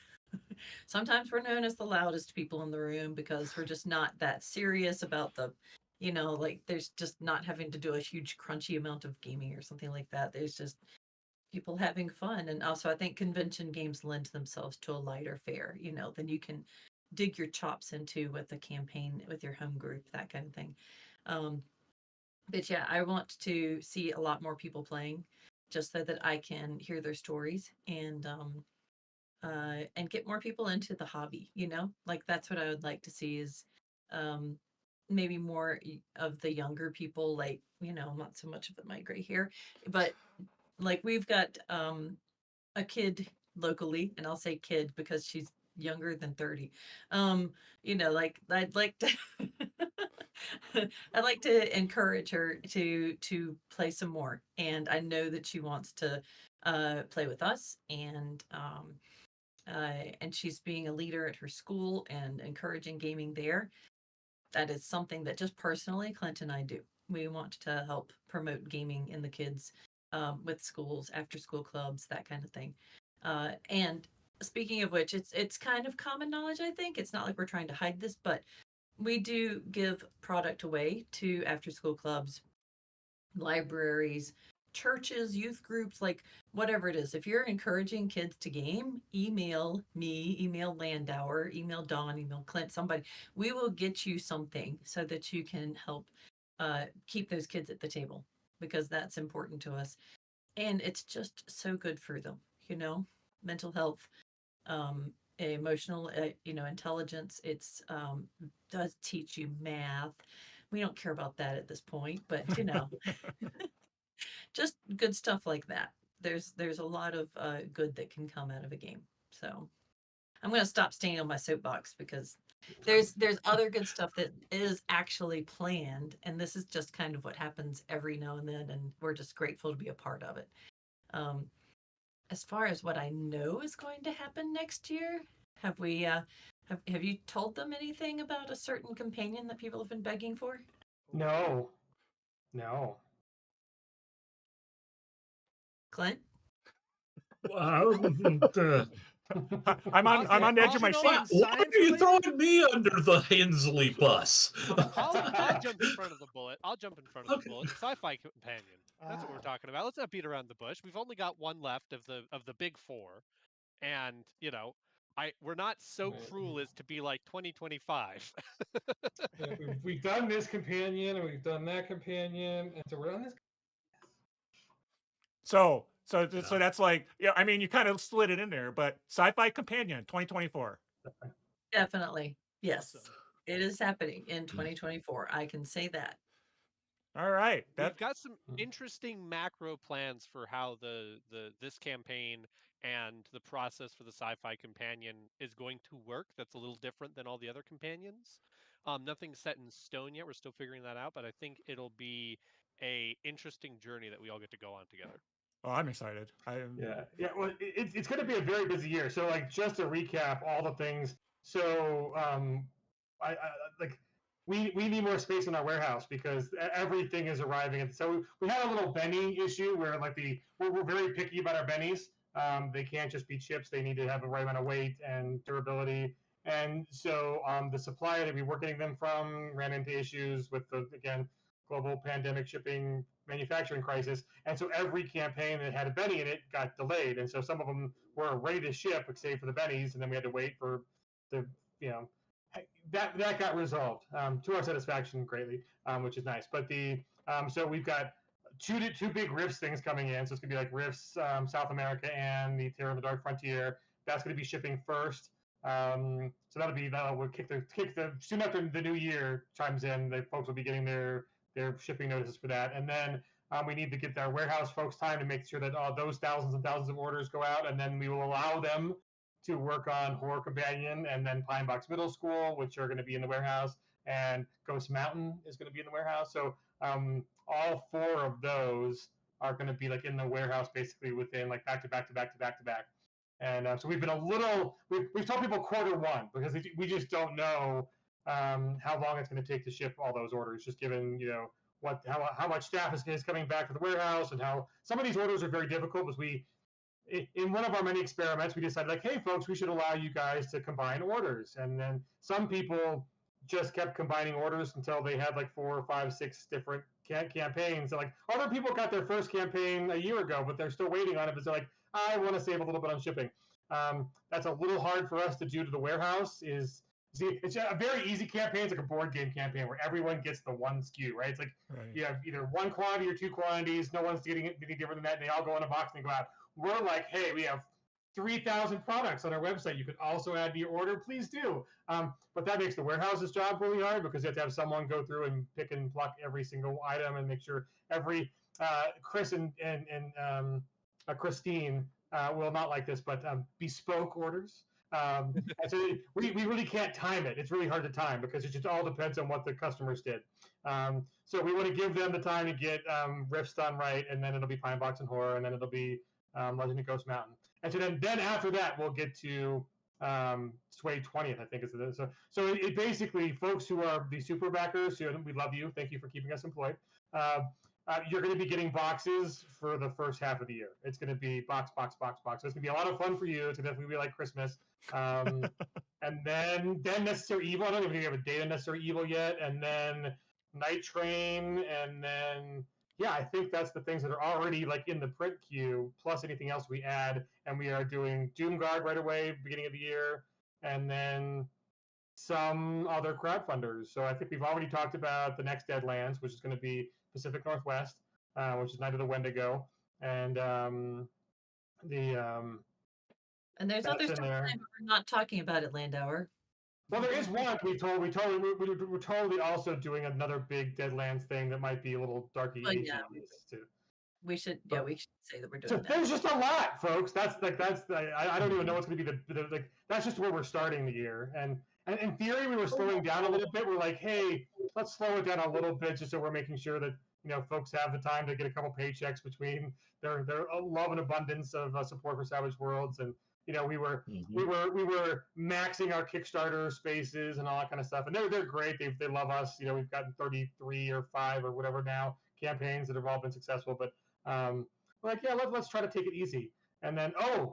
sometimes we're known as the loudest people in the room because we're just not that serious about the, like there's just not having to do a huge crunchy amount of gaming or something like that. There's just people having fun. And also I think convention games lend themselves to a lighter fare, then you can dig your chops into with a campaign with your home group, that kind of thing. But yeah, I want to see a lot more people playing just so that I can hear their stories and get more people into the hobby, like that's what I would like to see is maybe more of the younger people, like, not so much of my gray hair, but like we've got a kid locally, and I'll say kid because she's younger than 30. Like I'd like to I'd like to encourage her to play some more, and I know that she wants to play with us, and she's being a leader at her school and encouraging gaming there. That is something that just personally Clint and I do. We want to help promote gaming in the kids with schools, after school clubs, that kind of thing. And speaking of which, it's kind of common knowledge, I think. It's not like we're trying to hide this, but we do give product away to after school clubs, libraries, churches, youth groups, like whatever it is. If you're encouraging kids to game, email me, email Landauer, email Dawn, email Clint, somebody. We will get you something so that you can help keep those kids at the table, because that's important to us. And it's just so good for them, mental health, emotional, intelligence. It's does teach you math. We don't care about that at this point, but just good stuff like that. There's a lot of good that can come out of a game. So I'm going to stop staying on my soapbox because there's other good stuff that is actually planned, and this is just kind of what happens every now and then, and we're just grateful to be a part of it. As far as what I know is going to happen next year, have we have you told them anything about a certain companion that people have been begging for? No. Clint? I'm on the edge of my seat. Why are you throwing me under the Hensley bus? I'll jump in front of the bullet. Sci-fi companion. That's what we're talking about. Let's not beat around the bush. We've only got one left of the big four, and we're not so cruel as to be like 2025. We've done this companion and we've done that companion, and so we're on this. So that's like, I mean, you kind of slid it in there, but Sci-Fi Companion 2024. Definitely. Yes. Awesome. It is happening in 2024. I can say that. All right. We've got some interesting macro plans for how this campaign and the process for the Sci-Fi Companion is going to work. That's a little different than all the other companions. Nothing's set in stone yet. We're still figuring that out, but I think it'll be a interesting journey that we all get to go on together. Oh, I'm excited. Yeah. Well, it's going to be a very busy year. So, like, just to recap all the things. So, I like we need more space in our warehouse because everything is arriving. And so we had a little Benny issue where like we're very picky about our bennies. They can't just be chips. They need to have the right amount of weight and durability. And so the supplier that we were getting them from ran into issues with the global pandemic shipping manufacturing crisis. And so every campaign that had a Benny in it got delayed. And so some of them were ready to ship, save for the Bennies, and then we had to wait for the, that got resolved to our satisfaction greatly, which is nice. But so we've got two big Rifts things coming in. So it's gonna be like Rifts South America and the Terror of the Dark Frontier. That's gonna be shipping first. So that'll kick the soon after the new year chimes in. The folks will be getting their shipping notices for that, and then we need to get our warehouse folks time to make sure that those thousands and thousands of orders go out, and then we will allow them to work on Horror Companion and then Pine Box Middle School, which are going to be in the warehouse, and Ghost Mountain is going to be in the warehouse. So all four of those are going to be like in the warehouse basically within like back to back. And so we've been we've told people Q1 because we just don't know how long it's going to take to ship all those orders, just given how much staff is coming back to the warehouse, and how some of these orders are very difficult because in one of our many experiments we decided like, hey folks, we should allow you guys to combine orders, and then some people just kept combining orders until they had like 4 or 5, 6 different campaigns. And like other people got their first campaign a year ago, but they're still waiting on it because they're like, I want to save a little bit on shipping. That's a little hard for us to do to the warehouse. It's a very easy campaign. It's like a board game campaign where everyone gets the one SKU, right? It's like you have either one quantity or 2 quantities. No one's getting any different than that, and they all go in a box and they go out. We're like, hey, we have 3,000 products on our website. You could also add to your order. Please do. But that makes the warehouse's job really hard because you have to have someone go through and pick and pluck every single item and make sure every Chris and Christine will not like this, but bespoke orders. And so we really can't time it. It's really hard to time because it just all depends on what the customers did. So we want to give them the time to get Rifts done right, and then it'll be Pine Box and Horror, and then it'll be Legend of Ghost Mountain. And so then after that, we'll get to Sway 20th, I think is the so it basically, folks who are the super backers, we love you. Thank you for keeping us employed. You're going to be getting boxes for the first half of the year. It's going to be box. So it's going to be a lot of fun for you. It's going to definitely be like Christmas. And then Necessary Evil. I don't even think we have a date on Necessary Evil yet. And then Night Train. And then, yeah, I think that's the things that are already like in the print queue, plus anything else we add. And we are doing Doomguard right away, beginning of the year. And then some other crowdfunders. So I think we've already talked about the next Deadlands, which is going to be Pacific Northwest, which is Night of the Wendigo, and and there's other stuff that we're not talking about at Landauer. Well, there is one we're totally also doing another big Deadlands thing that might be a little darky too. We should say that we're doing so that. There's just a lot, folks. I don't even know what's going to be the that's just where we're starting the year. And in theory, we were slowing down a little bit. We're like, hey, let's slow it down a little bit just so we're making sure that folks have the time to get a couple paychecks between their love and abundance of support for Savage Worlds. And we were maxing our Kickstarter spaces and all that kind of stuff. And they're great. They love us. We've gotten 33 or 5 or whatever now campaigns that have all been successful. But we're like, yeah, let's try to take it easy. And then I'm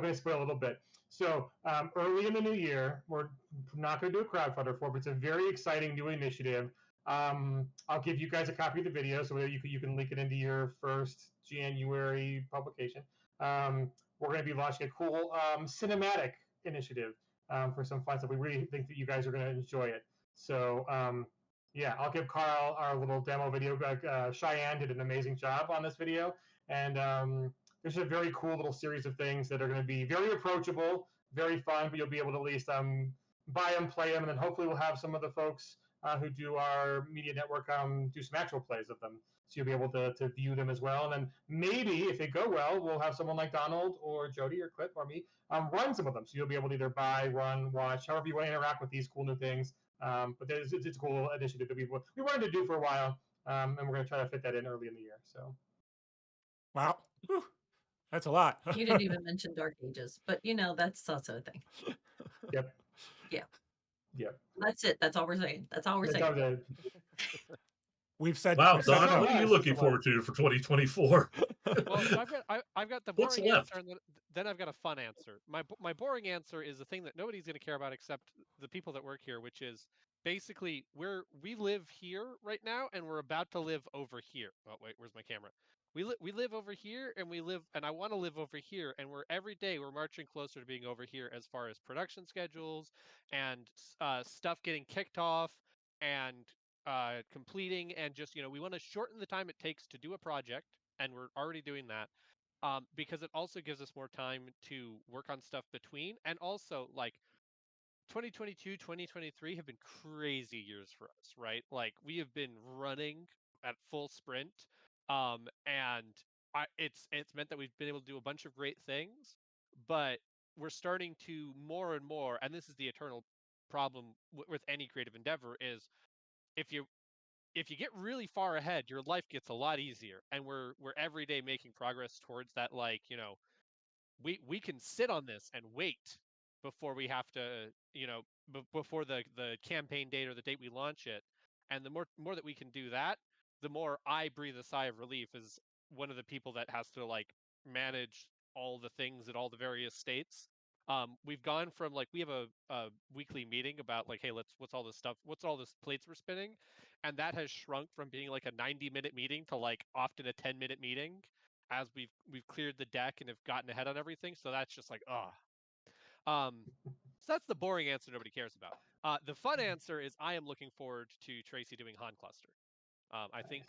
going to spoil a little bit. So early in the new year, we're not going to do a crowdfunder for, but it's a very exciting new initiative. I'll give you guys a copy of the video so that you can link it into your first January publication. We're going to be launching a cool cinematic initiative for some fun stuff. We really think that you guys are going to enjoy it. So yeah, I'll give Carl our little demo video. Cheyenne did an amazing job on this video, and there's a very cool little series of things that are going to be very approachable, very fun, but you'll be able to at least buy them, play them, and then hopefully we'll have some of the folks who do our media network do some actual plays of them. so you'll be able to view them as well. And then maybe if they go well, we'll have someone like Donald or Jody or Clip or me run some of them. So you'll be able to either buy, run, watch, however you want to interact with these cool new things. But it's a cool initiative that we wanted to do for a while, and we're going to try to fit that in early in the year. So Wow. Whew. That's a lot. You didn't even mention Dark Ages, but that's also a thing. Yep. Yeah. Yep. That's it. That's all we're saying. That's all we're That's saying. how the- We've said. Wow, we've said Don, enough. what are you Yes, looking it's a forward to for 2024? Well, so I've got the What's boring left? answer, and then I've got a fun answer. My boring answer is the thing that nobody's going to care about except the people that work here, which is basically we live here right now, and we're about to live over here. Oh wait, where's my camera? We live over here, and I want to live over here, and every day we're marching closer to being over here as far as production schedules and stuff getting kicked off and completing, and just we want to shorten the time it takes to do a project, and we're already doing that because it also gives us more time to work on stuff between, and also like 2022 2023 have been crazy years for us, right? Like we have been running at full sprint, and it's meant that we've been able to do a bunch of great things, but we're starting to more and more, and this is the eternal problem with any creative endeavor, is if you get really far ahead, your life gets a lot easier, and we're every day making progress towards that. Like we can sit on this and wait before we have to, before the campaign date or the date we launch it. And the more that we can do that, the more I breathe a sigh of relief as one of the people that has to like manage all the things at all the various states. We've gone from like we have a weekly meeting about like, hey, what's all this plates we're spinning, and that has shrunk from being like a 90-minute meeting to like often a 10-minute meeting as we've cleared the deck and have gotten ahead on everything. So that's just like, so that's the boring answer nobody cares about. The fun answer is I am looking forward to Tracy doing Han Cluster. I think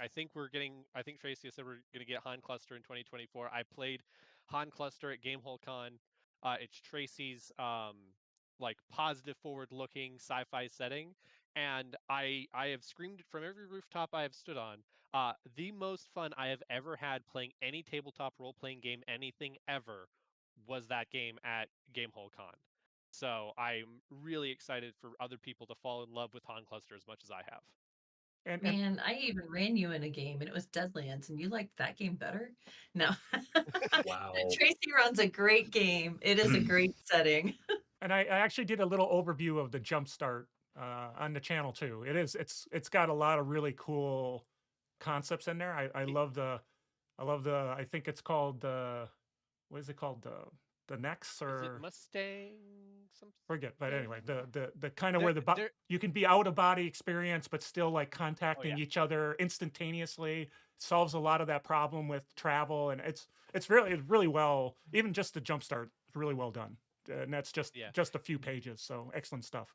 Tracy said we're gonna get Han Cluster in 2024. I played Han Cluster at Gamehole Con. It's Tracy's like positive, forward-looking sci-fi setting, and I have screamed it from every rooftop I have stood on. The most fun I have ever had playing any tabletop role-playing game, anything ever, was that game at Gamehole Con. So I'm really excited for other people to fall in love with Han Cluster as much as I have. And Man, I even ran you in a game and it was Deadlands, and you liked that game better? No. Wow. Tracy runs a great game. It is a great setting. and I actually did a little overview of the Jumpstart on the channel too. It's got a lot of really cool concepts in there. I love the I think it's called what is it called, the Nex, Is or it Mustang? Something? forget, but anyway, the kind of There- where there- you can be out of body experience but still like contacting each other instantaneously. Solves a lot of that problem with travel, and it's really well, even just the Jumpstart, it's really well done, and that's just a few pages, so excellent stuff.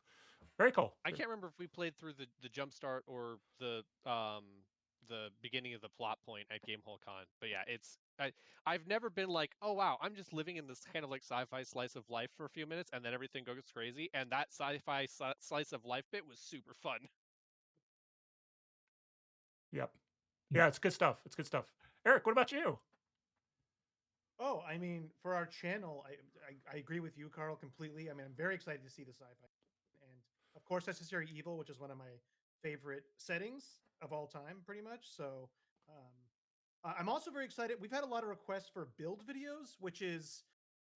Very cool. I can't remember if we played through the Jumpstart or the beginning of the plot point at Gamehole Con, but yeah, I've never been like, oh wow, I'm just living in this kind of like sci-fi slice of life for a few minutes and then everything goes crazy, and that sci-fi slice of life bit was super fun. Yep. Yeah, it's good stuff. It's good stuff. Eric, what about you? Oh, I mean, for our channel, I agree with you, Carl, completely. I mean, I'm very excited to see the sci-fi, and of course, Necessary Evil, which is one of my favorite settings of all time, pretty much. So, I'm also very excited. We've had a lot of requests for build videos, which is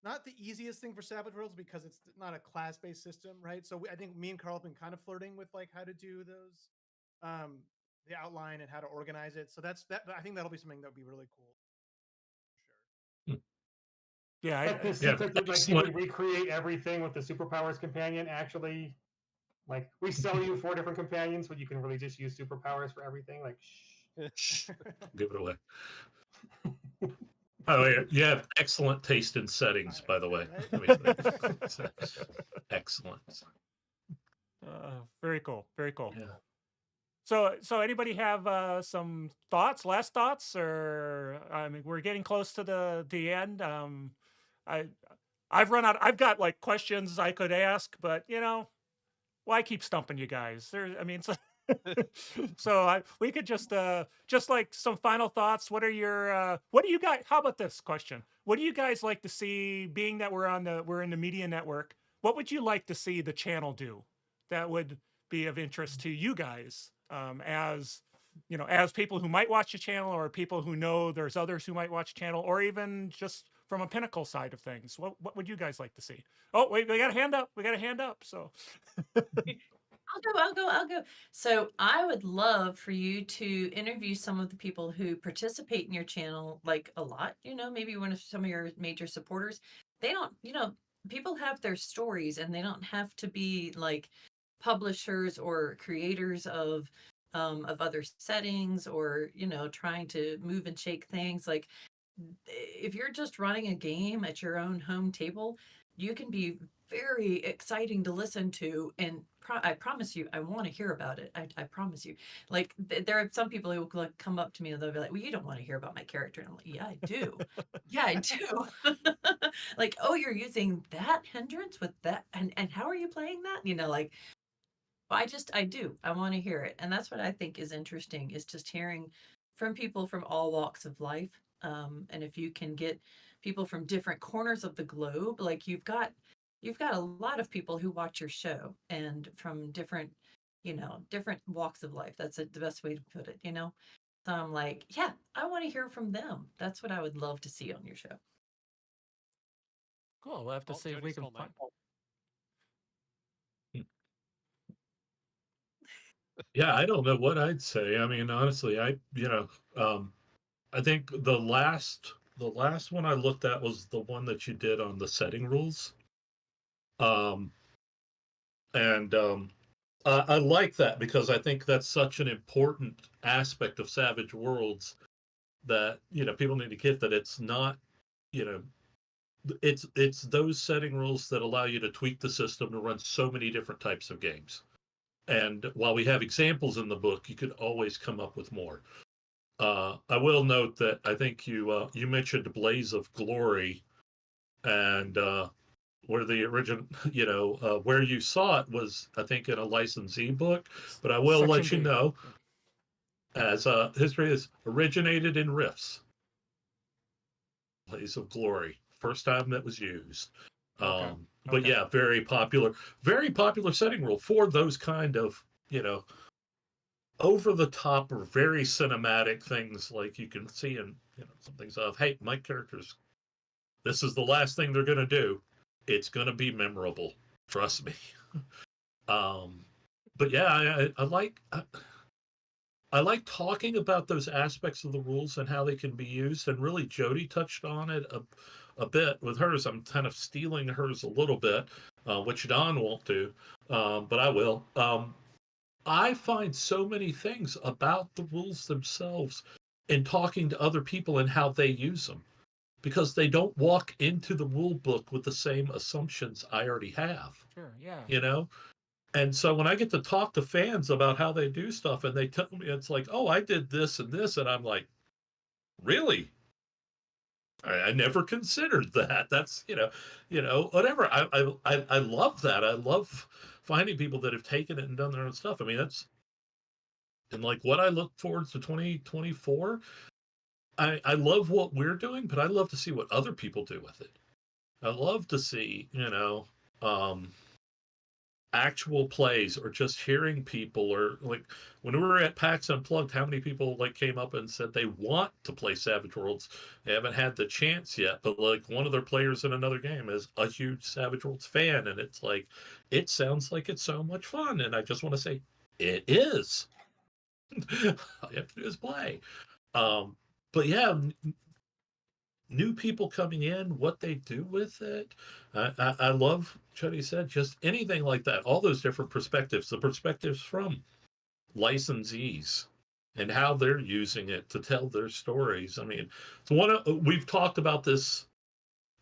not the easiest thing for Savage Worlds because it's not a class-based system, right? So I think me and Carl have been kind of flirting with like how to do those, the outline and how to organize it. So that's that. I think that'll be something that would be really cool. For sure. Yeah, Like this, Yeah, like you excellent. would recreate everything with the superpowers companion. Actually, like we sell you 4 different companions, but you can really just use superpowers for everything. Like, Shh, give it away. By the way, you have excellent taste in settings, by the way. Excellent. Very cool. Very cool. Yeah. So anybody have some last thoughts, or I mean, we're getting close to the end. I've run out. I've got like questions I could ask, but why keep stumping you guys? I mean, So we could just like some final thoughts. What are your what do you guys? How about this question? What do you guys like to see? Being that we're in the media network, what would you like to see the channel do that would be of interest to you guys as as people who might watch the channel or people who know there's others who might watch the channel, or even just from a Pinnacle side of things? What would you guys like to see? Oh, wait, we got a hand up. We got a hand up. So I'll go. So I would love for you to interview some of the people who participate in your channel like a lot, maybe one of some of your major supporters. They don't, people have their stories and they don't have to be like publishers or creators of other settings or, trying to move and shake things. Like if you're just running a game at your own home table, you can be very exciting to listen to, and I promise you, I want to hear about it. I promise you. Like there are some people who will like come up to me and they'll be like, "Well, you don't want to hear about my character," and I'm like, "Yeah, I do. Yeah, I do." Like, "Oh, you're using that hindrance with that, and how are you playing that?" Like I do. I want to hear it, and that's what I think is interesting is just hearing from people from all walks of life. And if you can get people from different corners of the globe, like you've got a lot of people who watch your show and from different walks of life. That's the best way to put it. So I'm like, yeah, I want to hear from them. That's what I would love to see on your show. cool. We'll have to Oh, see if Jody we can stole mine. find. Yeah, I don't know what I'd say. I mean, honestly, I think the last one I looked at was the one that you did on the setting rules. Um, and I like that because I think that's such an important aspect of Savage Worlds that people need to get that it's not you know it's those setting rules that allow you to tweak the system to run so many different types of games. And while we have examples in the book, you could always come up with more. I will note that I think you mentioned Blaze of Glory, and where the original, where you saw it was, I think, in a licensee book. But I will Section let you B. know, as history is originated in Rifts. Blaze of Glory, first time that was used. Okay. But Okay. yeah, very popular setting rule for those kind of, over the top or very cinematic things, like you can see in some things of, hey, my characters, this is the last thing they're gonna do. It's gonna be memorable. Trust me. But yeah, I like talking about those aspects of the rules and how they can be used. And really, Jody touched on it a bit with hers. I'm kind of stealing hers a little bit, which Don won't do, but I will. I find so many things about the rules themselves in talking to other people and how they use them, because they don't walk into the rule book with the same assumptions I already have, Sure. Yeah. you know? And so when I get to talk to fans about how they do stuff and they tell me, it's like, oh, I did this and this, and I'm like, really? I never considered that. That's whatever. I love that. I love finding people that have taken it and done their own stuff. I mean, that's and like what I look forward to 2024. I love what we're doing, but I love to see what other people do with it. I love to see um, actual plays, or just hearing people, or like when we were at PAX Unplugged, how many people like came up and said they want to play Savage Worlds. They haven't had the chance yet, but like one of their players in another game is a huge Savage Worlds fan, and it's like, it sounds like it's so much fun, and I just want to say it is. All you have to do is play. But yeah, new people coming in, what they do with it. I love, Jody said, just anything like that. All those different perspectives, the perspectives from licensees and how they're using it to tell their stories. I mean, we've talked about this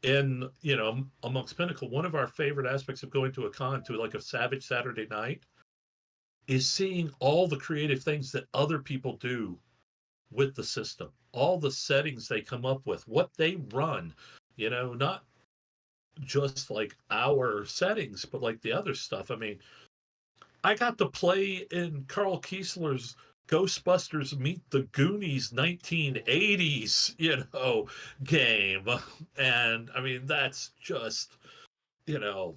in, amongst Pinnacle. One of our favorite aspects of going to a con, to like a Savage Saturday night, is seeing all the creative things that other people do with the system, all the settings they come up with, what they run, not just like our settings, but like the other stuff. I mean, I got to play in Carl Kiesler's Ghostbusters Meet the Goonies 1980s, game. And I mean, that's just, you know,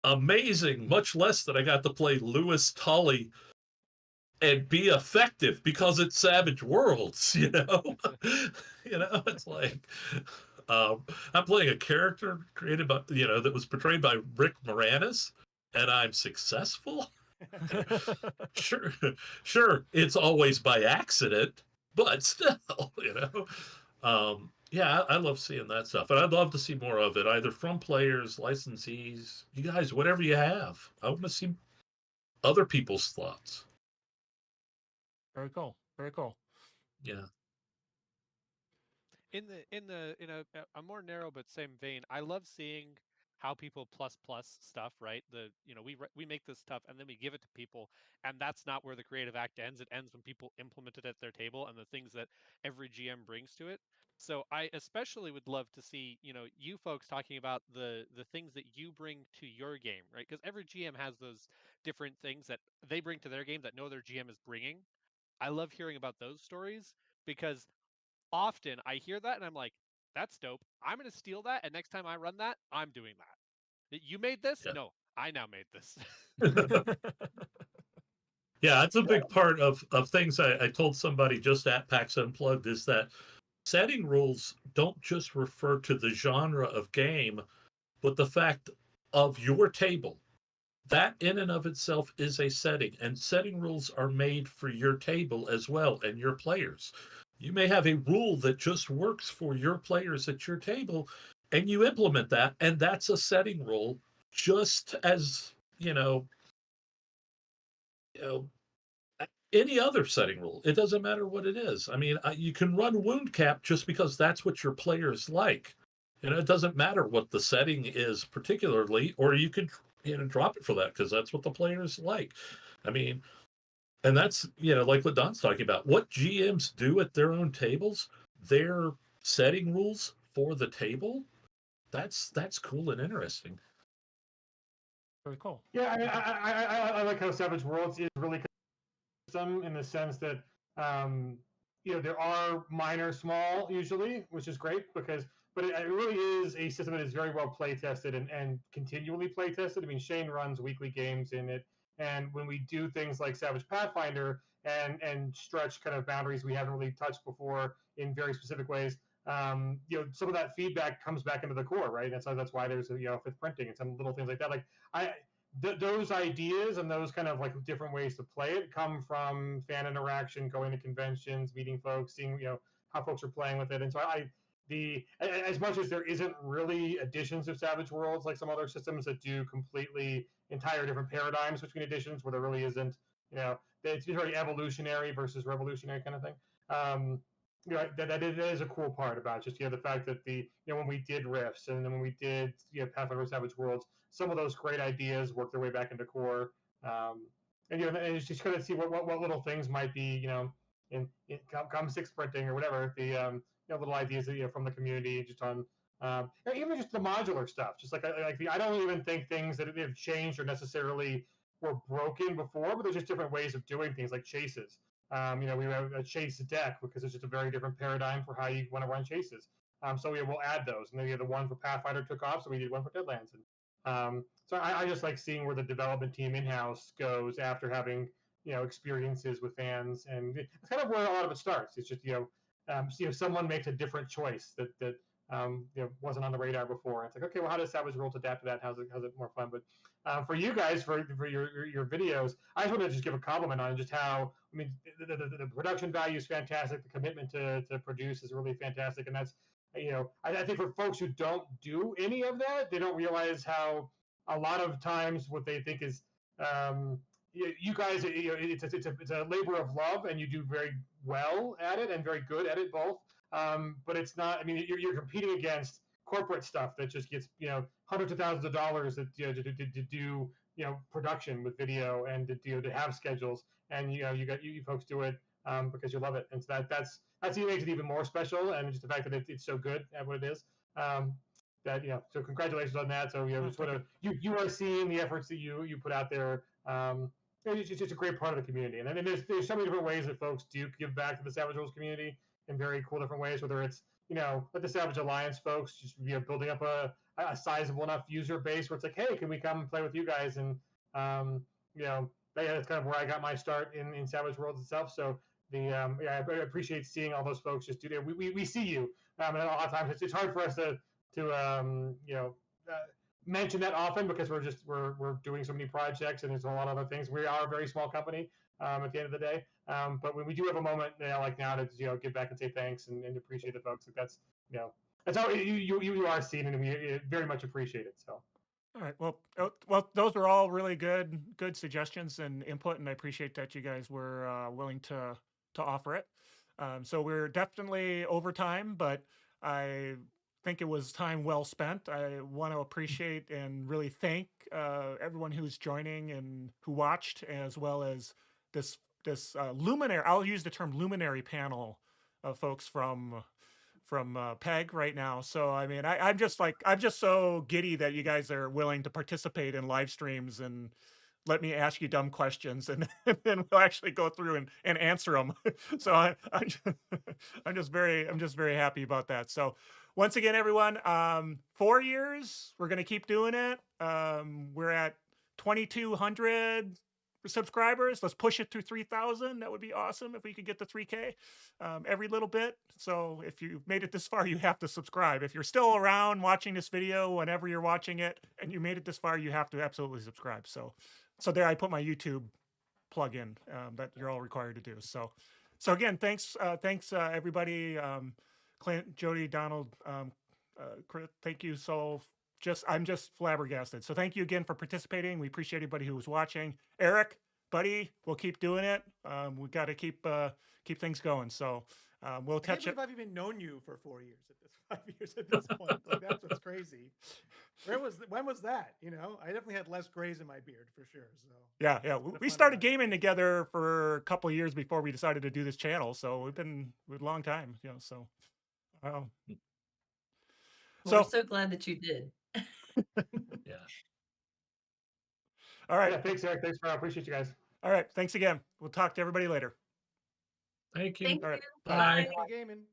amazing, much less that I got to play Lewis Tully and be effective because it's Savage Worlds, it's like I'm playing a character created by, that was portrayed by Rick Moranis, and I'm successful. Sure, sure, it's always by accident, but still, yeah, I love seeing that stuff, and I'd love to see more of it, either from players, licensees, you guys, whatever you have. I want to see other people's thoughts. Very cool. Very cool. Yeah. In a more narrow but same vein, I love seeing how people plus stuff, right? We make this stuff and then we give it to people, and that's not where the creative act ends. It ends when people implement it at their table and the things that every GM brings to it. So I especially would love to see, you folks talking about the things that you bring to your game, right? Because every GM has those different things that they bring to their game that no other GM is bringing. I love hearing about those stories because often I hear that and I'm like, that's dope. I'm going to steal that. And next time I run that, I'm doing that. You made this? Yeah. No, I now made this. Yeah, it's a big part of things I told somebody just at PAX Unplugged is that setting rules don't just refer to the genre of game, but the fact of your table. That in and of itself is a setting, and setting rules are made for your table as well and your players. You may have a rule that just works for your players at your table, and you implement that, and that's a setting rule, just as any other setting rule. It doesn't matter what it is. I mean, you can run wound cap just because that's what your players like. It doesn't matter what the setting is particularly, or you could drop it for that because that's what the players like. I mean, and that's like what Don's talking about. What GMs do at their own tables, their setting rules for the table. That's cool and interesting. Very cool. Yeah, I mean, I like how Savage Worlds is really custom in the sense that there are minor, small usually, which is great but it really is a system that is very well play tested and continually play tested. I mean, Shane runs weekly games in it, and when we do things like Savage Pathfinder and stretch kind of boundaries we haven't really touched before in very specific ways, some of that feedback comes back into the core, right? That's why there's fifth printing and some little things like that. Like those ideas and those kind of like different ways to play it come from fan interaction, going to conventions, meeting folks, seeing how folks are playing with it. And so as much as there isn't really editions of Savage Worlds like some other systems that do completely entire different paradigms between editions, where there really isn't, it's very evolutionary versus revolutionary kind of thing. That is a cool part about just the fact that when we did Rifts and then when we did Pathfinder Savage Worlds, some of those great ideas work their way back into core, and it's just kind of see what little things might be in come six printing or whatever little ideas from the community just on even just the modular stuff, just I don't even think things that have changed or necessarily were broken before, but there's just different ways of doing things like chases. We have a chase deck because it's just a very different paradigm for how you want to run chases. So we'll add those, and then we have the one for Pathfinder took off, so we did one for Deadlands. And so I just like seeing where the development team in-house goes after having experiences with fans, and it's kind of where a lot of it starts. It's just someone makes a different choice that wasn't on the radar before. It's like, okay, well, how does Savage Worlds adapt to that? How's it more fun? But for you guys, for your videos, I just want to just give a compliment on just how, I mean, the production value is fantastic. The commitment to produce is really fantastic. And that's, I think for folks who don't do any of that, they don't realize how a lot of times what they think is, you guys, it's a labor of love, and you do very well at it and very good at it both. But it's not. I mean, you're competing against corporate stuff that just gets hundreds of thousands of dollars to do production with video and to have schedules, and you folks do it because you love it, and so that's even makes it even more special, and just the fact that it's so good at what it is. So congratulations on that. So you are seeing the efforts that you put out there. it's just a great part of the community. And then there's so many different ways that folks do give back to the Savage Worlds community in very cool different ways. Whether it's like the Savage Alliance folks, just building up a sizable enough user base where it's like, hey, can we come and play with you guys? And that's kind of where I got my start in Savage Worlds itself. So I appreciate seeing all those folks just do that. We see you, and a lot of times it's hard for us to mention that often because we're doing so many projects and there's a lot of other things. We are a very small company at the end of the day, but when we do have a moment like now to give back and say thanks and appreciate the folks, that's how you are seen, and we very much appreciate it. So. All right. Well, those are all really good suggestions and input, and I appreciate that you guys were willing to offer it. So we're definitely over time, but I think it was time well spent. I want to appreciate and really thank everyone who's joining and who watched, as well as this luminary. I'll use the term luminary panel of folks from PEG right now. So I mean, I'm just so giddy that you guys are willing to participate in live streams and let me ask you dumb questions, and then we'll actually go through and answer them. So I'm just very happy about that. So once again, everyone, 4 years, we're going to keep doing it. We're at 2,200 subscribers. Let's push it to 3,000. That would be awesome if we could get to 3K every little bit. So if you made it this far, you have to subscribe. If you're still around watching this video, whenever you're watching it, and you made it this far, you have to absolutely subscribe. So there, I put my YouTube plug in that you're all required to do. So again, thanks everybody. Clint, Jody, Donald, thank you. So I'm just flabbergasted. So thank you again for participating. We appreciate everybody who was watching. Eric, buddy, we'll keep doing it. We got to keep things going. So we'll catch it. I've even known you for 4 years at this 5 years at this point. Like, that's what's crazy. When was that? I definitely had less grays in my beard for sure. So yeah. We started gaming together for a couple of years before we decided to do this channel. So we've been a long time, So. We're so glad that you did. Yeah. All right. Yeah, thanks, Eric. Thanks, I appreciate you guys. All right. Thanks again. We'll talk to everybody later. Thank you. Thank All right. you. Bye. happy gaming.